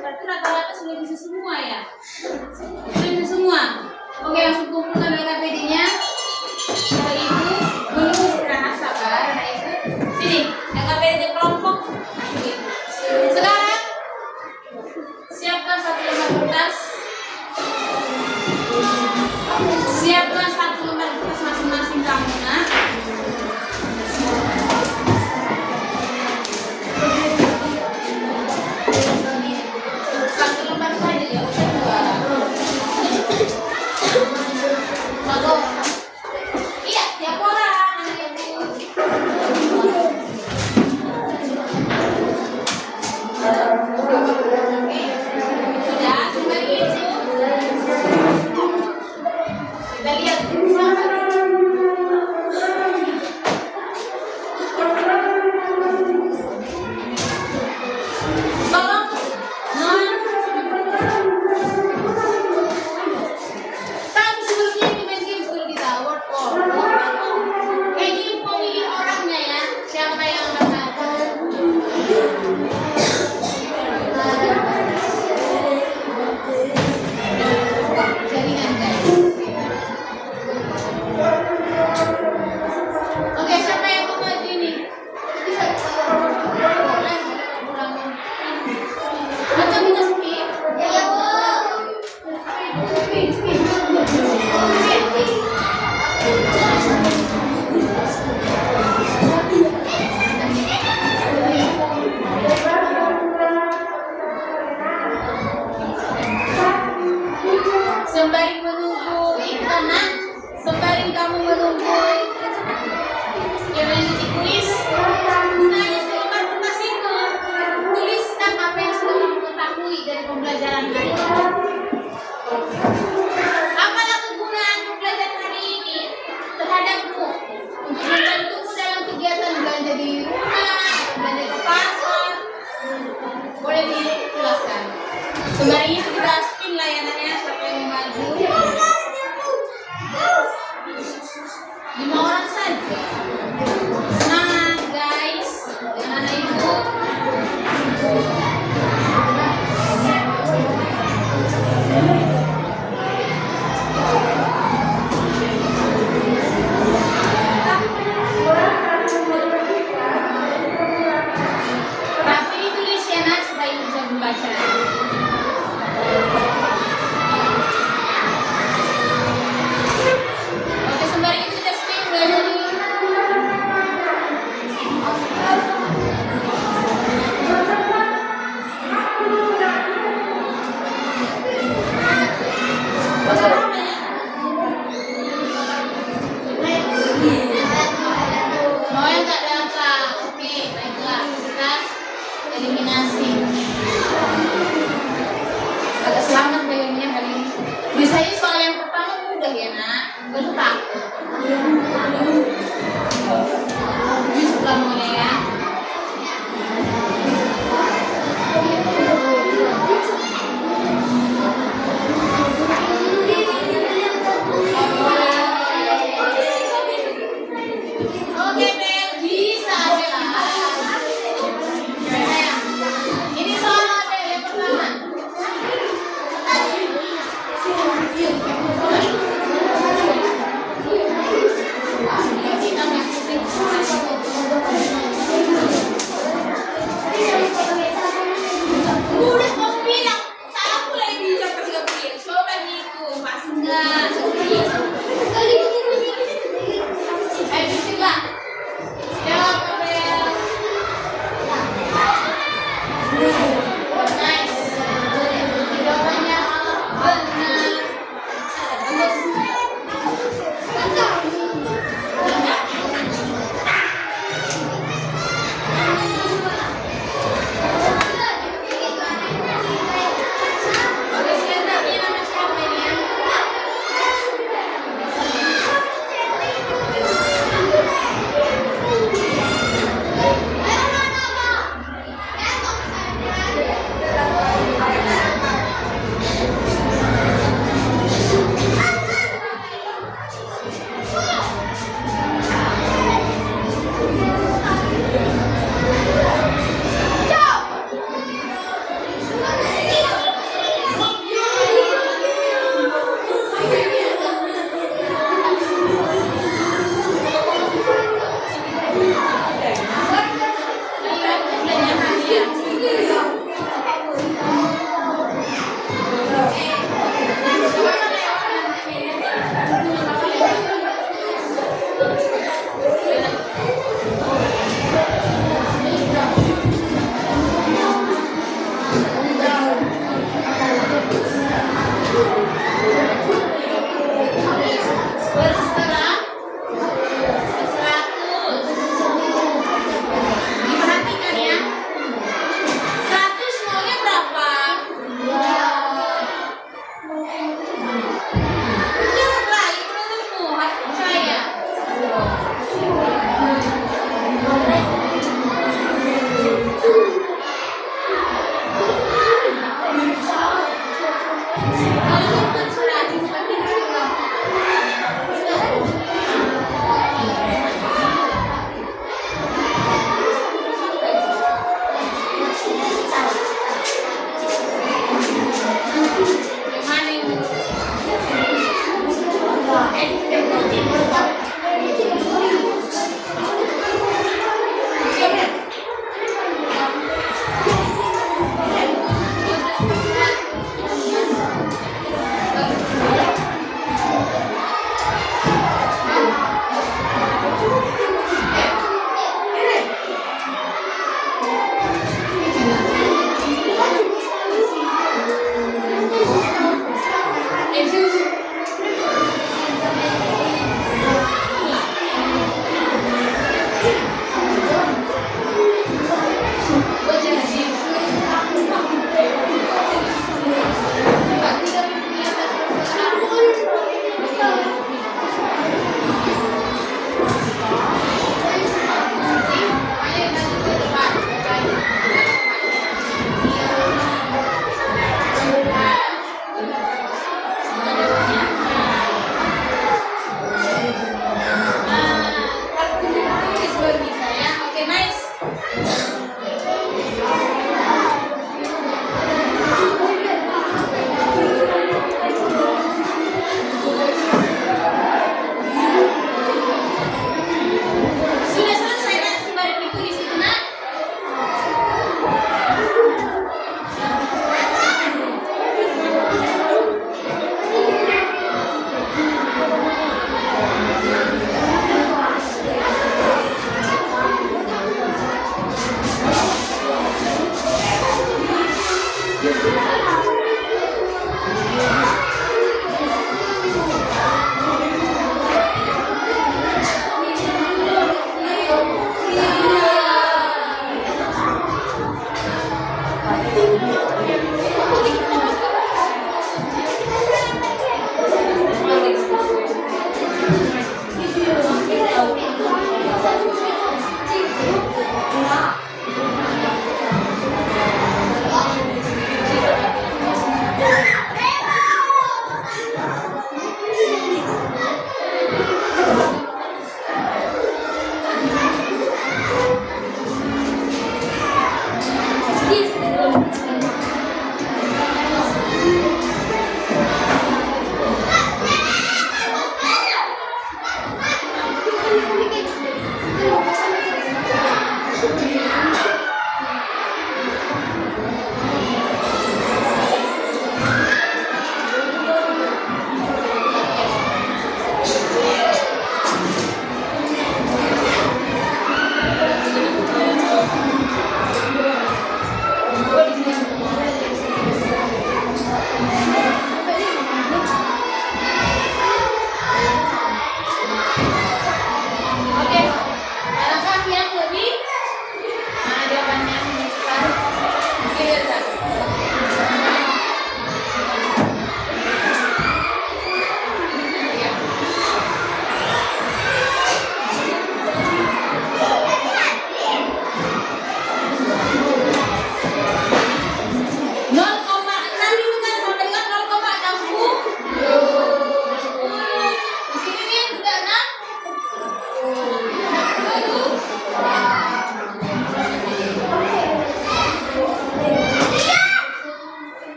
Berarti rata-rata sudah bisa semua ya? Sudah bisa semua? Oke, langsung kumpulkan LKPD-nya. Bapak Ibu, dulu istirahat sabar, anak Ibu. Sini, LKPD kelompok. Sekarang, siapkan 1 lembar kertas. Siapkan 1 lembar kertas masing-masing kamu, nak. Satu lembar saja ya, bukan 2. Satu. Iya, tiap orang. Oke. Sudah, kembali itu. Kita lihat bersama. Tolong, non. Kan sebelumnya ini main game dulu kita, word call. Ini pemilih orangnya ya, siapa yang dapat. Jaringan guys. Oke, siapa yang mau maju ini? Boleh, kurang. Sembari itu kita spin layanannya, siapa yang mau maju? 5 orang saja. Semangat guys, dengan anak ibu. Tapi ditulis ya nak supaya bisa membaca. Oke, sembari itu kita spin dulu. Mau yang tak ada apa? Oke, baiklah. Kita eliminasi. Agak selamat kayaknya kali ini. Biasanya soal yang pertama mudah ya nak. Gak usah takut. Bisa kamu ya. Oke, Bel, bisa Bel. Sayang.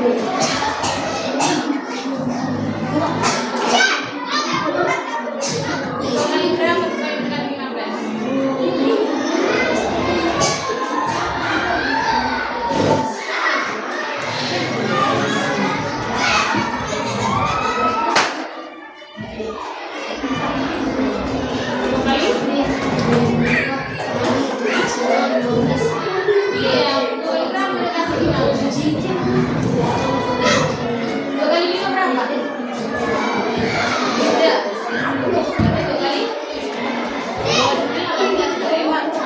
Kali berapa supaya mendekati 15? Kali? Iya, 2 gram mendekati 15. 2 kali 5 berapa? Beda. 2 kali? 2 sudah lewat. 15.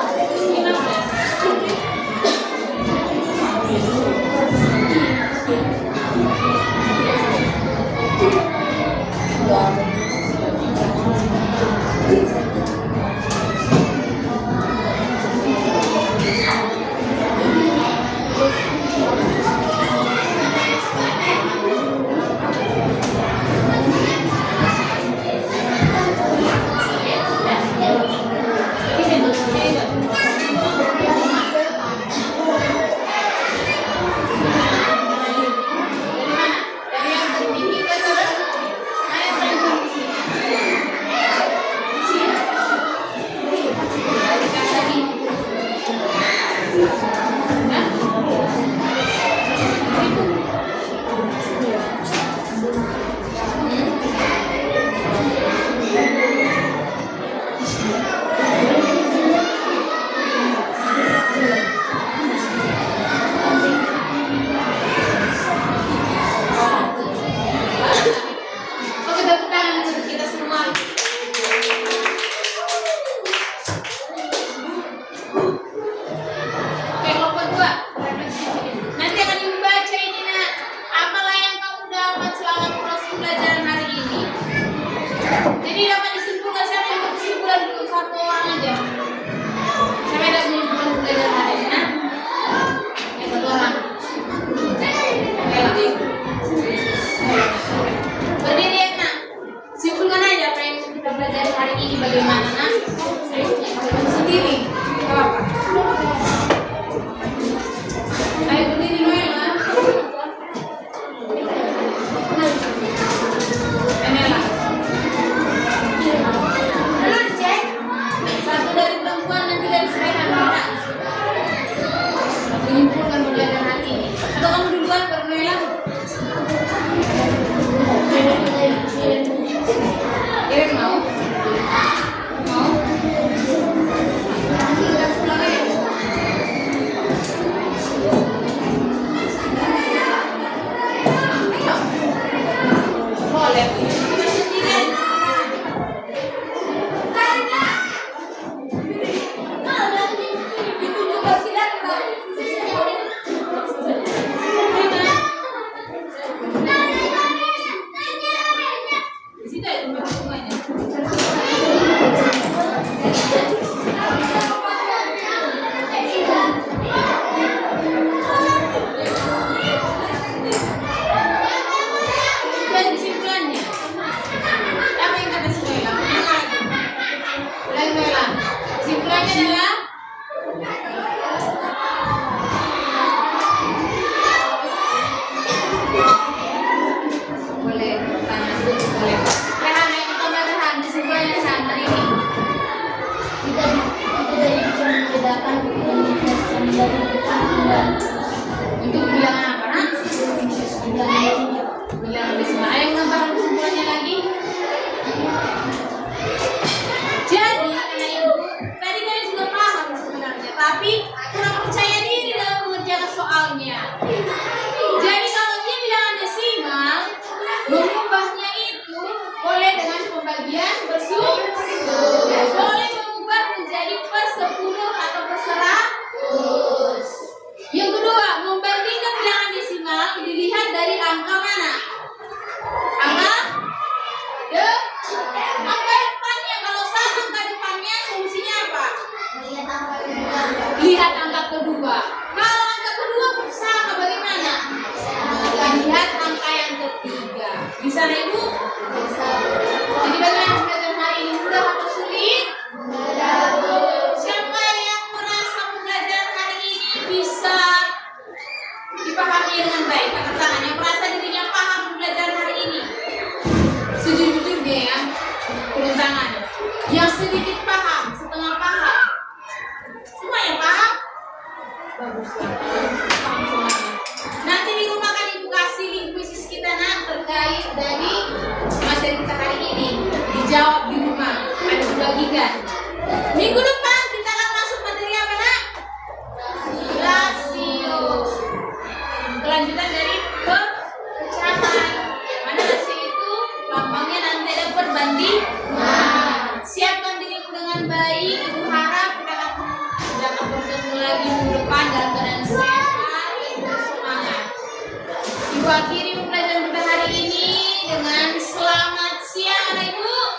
Oke, tepuk tangan untuk kita semua. Oke, kelompok 2. Nanti akan ibu baca ini, nak. Apalah yang kamu dapat selama proses pelajaran hari ini? Jadi dapat disimpulkan, siapa yang berkesimpulan dulu? Satu orang aja. Siapa yang dapat menyimpulkan pelajaran hari ini, nak? Yang satu orang. Oke, lagi. Berdiri ya, nak. Simpulkan aja apa yang kita pelajari hari ini, bagaimana, nak? Sendiri. Gak apa-apa. Ayo berdiri, Noella. Anela. Dulu cek. Satu dari perempuan, nanti dari mereka, nak. Menyimpulkan pelajaran hari ini. Atau kamu duluan, baru Noella? Iren mau? Mau? Nanti kita pulang aja. Ayo. Boleh. Kita sendirian. Itu juga silakan. Di situ ya tempat semuanya. Dan kesimpulannya, apa yang kata si Noella? Ulangi, Noella. Kesimpulannya adalah boleh tangan boleh. Rehan, ayo kita Rehan. Kesimpulannya Rehan hari ini. Kita jadi bisa membedakan komunitas dan dari kesimpulan. Untuk bilangan apa, nak? Bilangan Bilangan desimal. Ayo nambah kesimpulannya lagi. Jadi, anak ibu, tadi kalian sudah paham sebenarnya, tapi kurang percaya diri dalam mengerjakan soalnya. Jadi kalau dia bilangan desimal, mengubahnya itu boleh dengan pembagian bersumber, boleh mengubah menjadi per 10 atau per 100. Yang kedua, membandingkan bilangan desimal dilihat dari angka mana? Angka depannya. Kalau sama angka depannya, solusinya apa? Lihat angka kedua. Kalau angka kedua sama, bagaimana? Lihat angka yang ketiga. Bisa, nah, Ibu? Bisa. Jadi bagaimana pelajaran hari ini, mudah atau sulit? Siapa yang merasa pelajaran hari ini bisa dipahami dengan baik? Angkat tangannya. dijawab di rumah. Ayo dibagikan. Minggu depan kita akan masuk materi apa, Nak? Rasio. Kelanjutan dari pecahan. Yang mana rasio itu lambangnya nanti dapat bandingan. Siap bandingin dengan baik. Ibu harap kita akan bertemu lagi minggu depan dalam keadaan sehat dan bersemangat. Ibu akhiri pembelajaran kita hari ini dengan selamat siang anak ibu.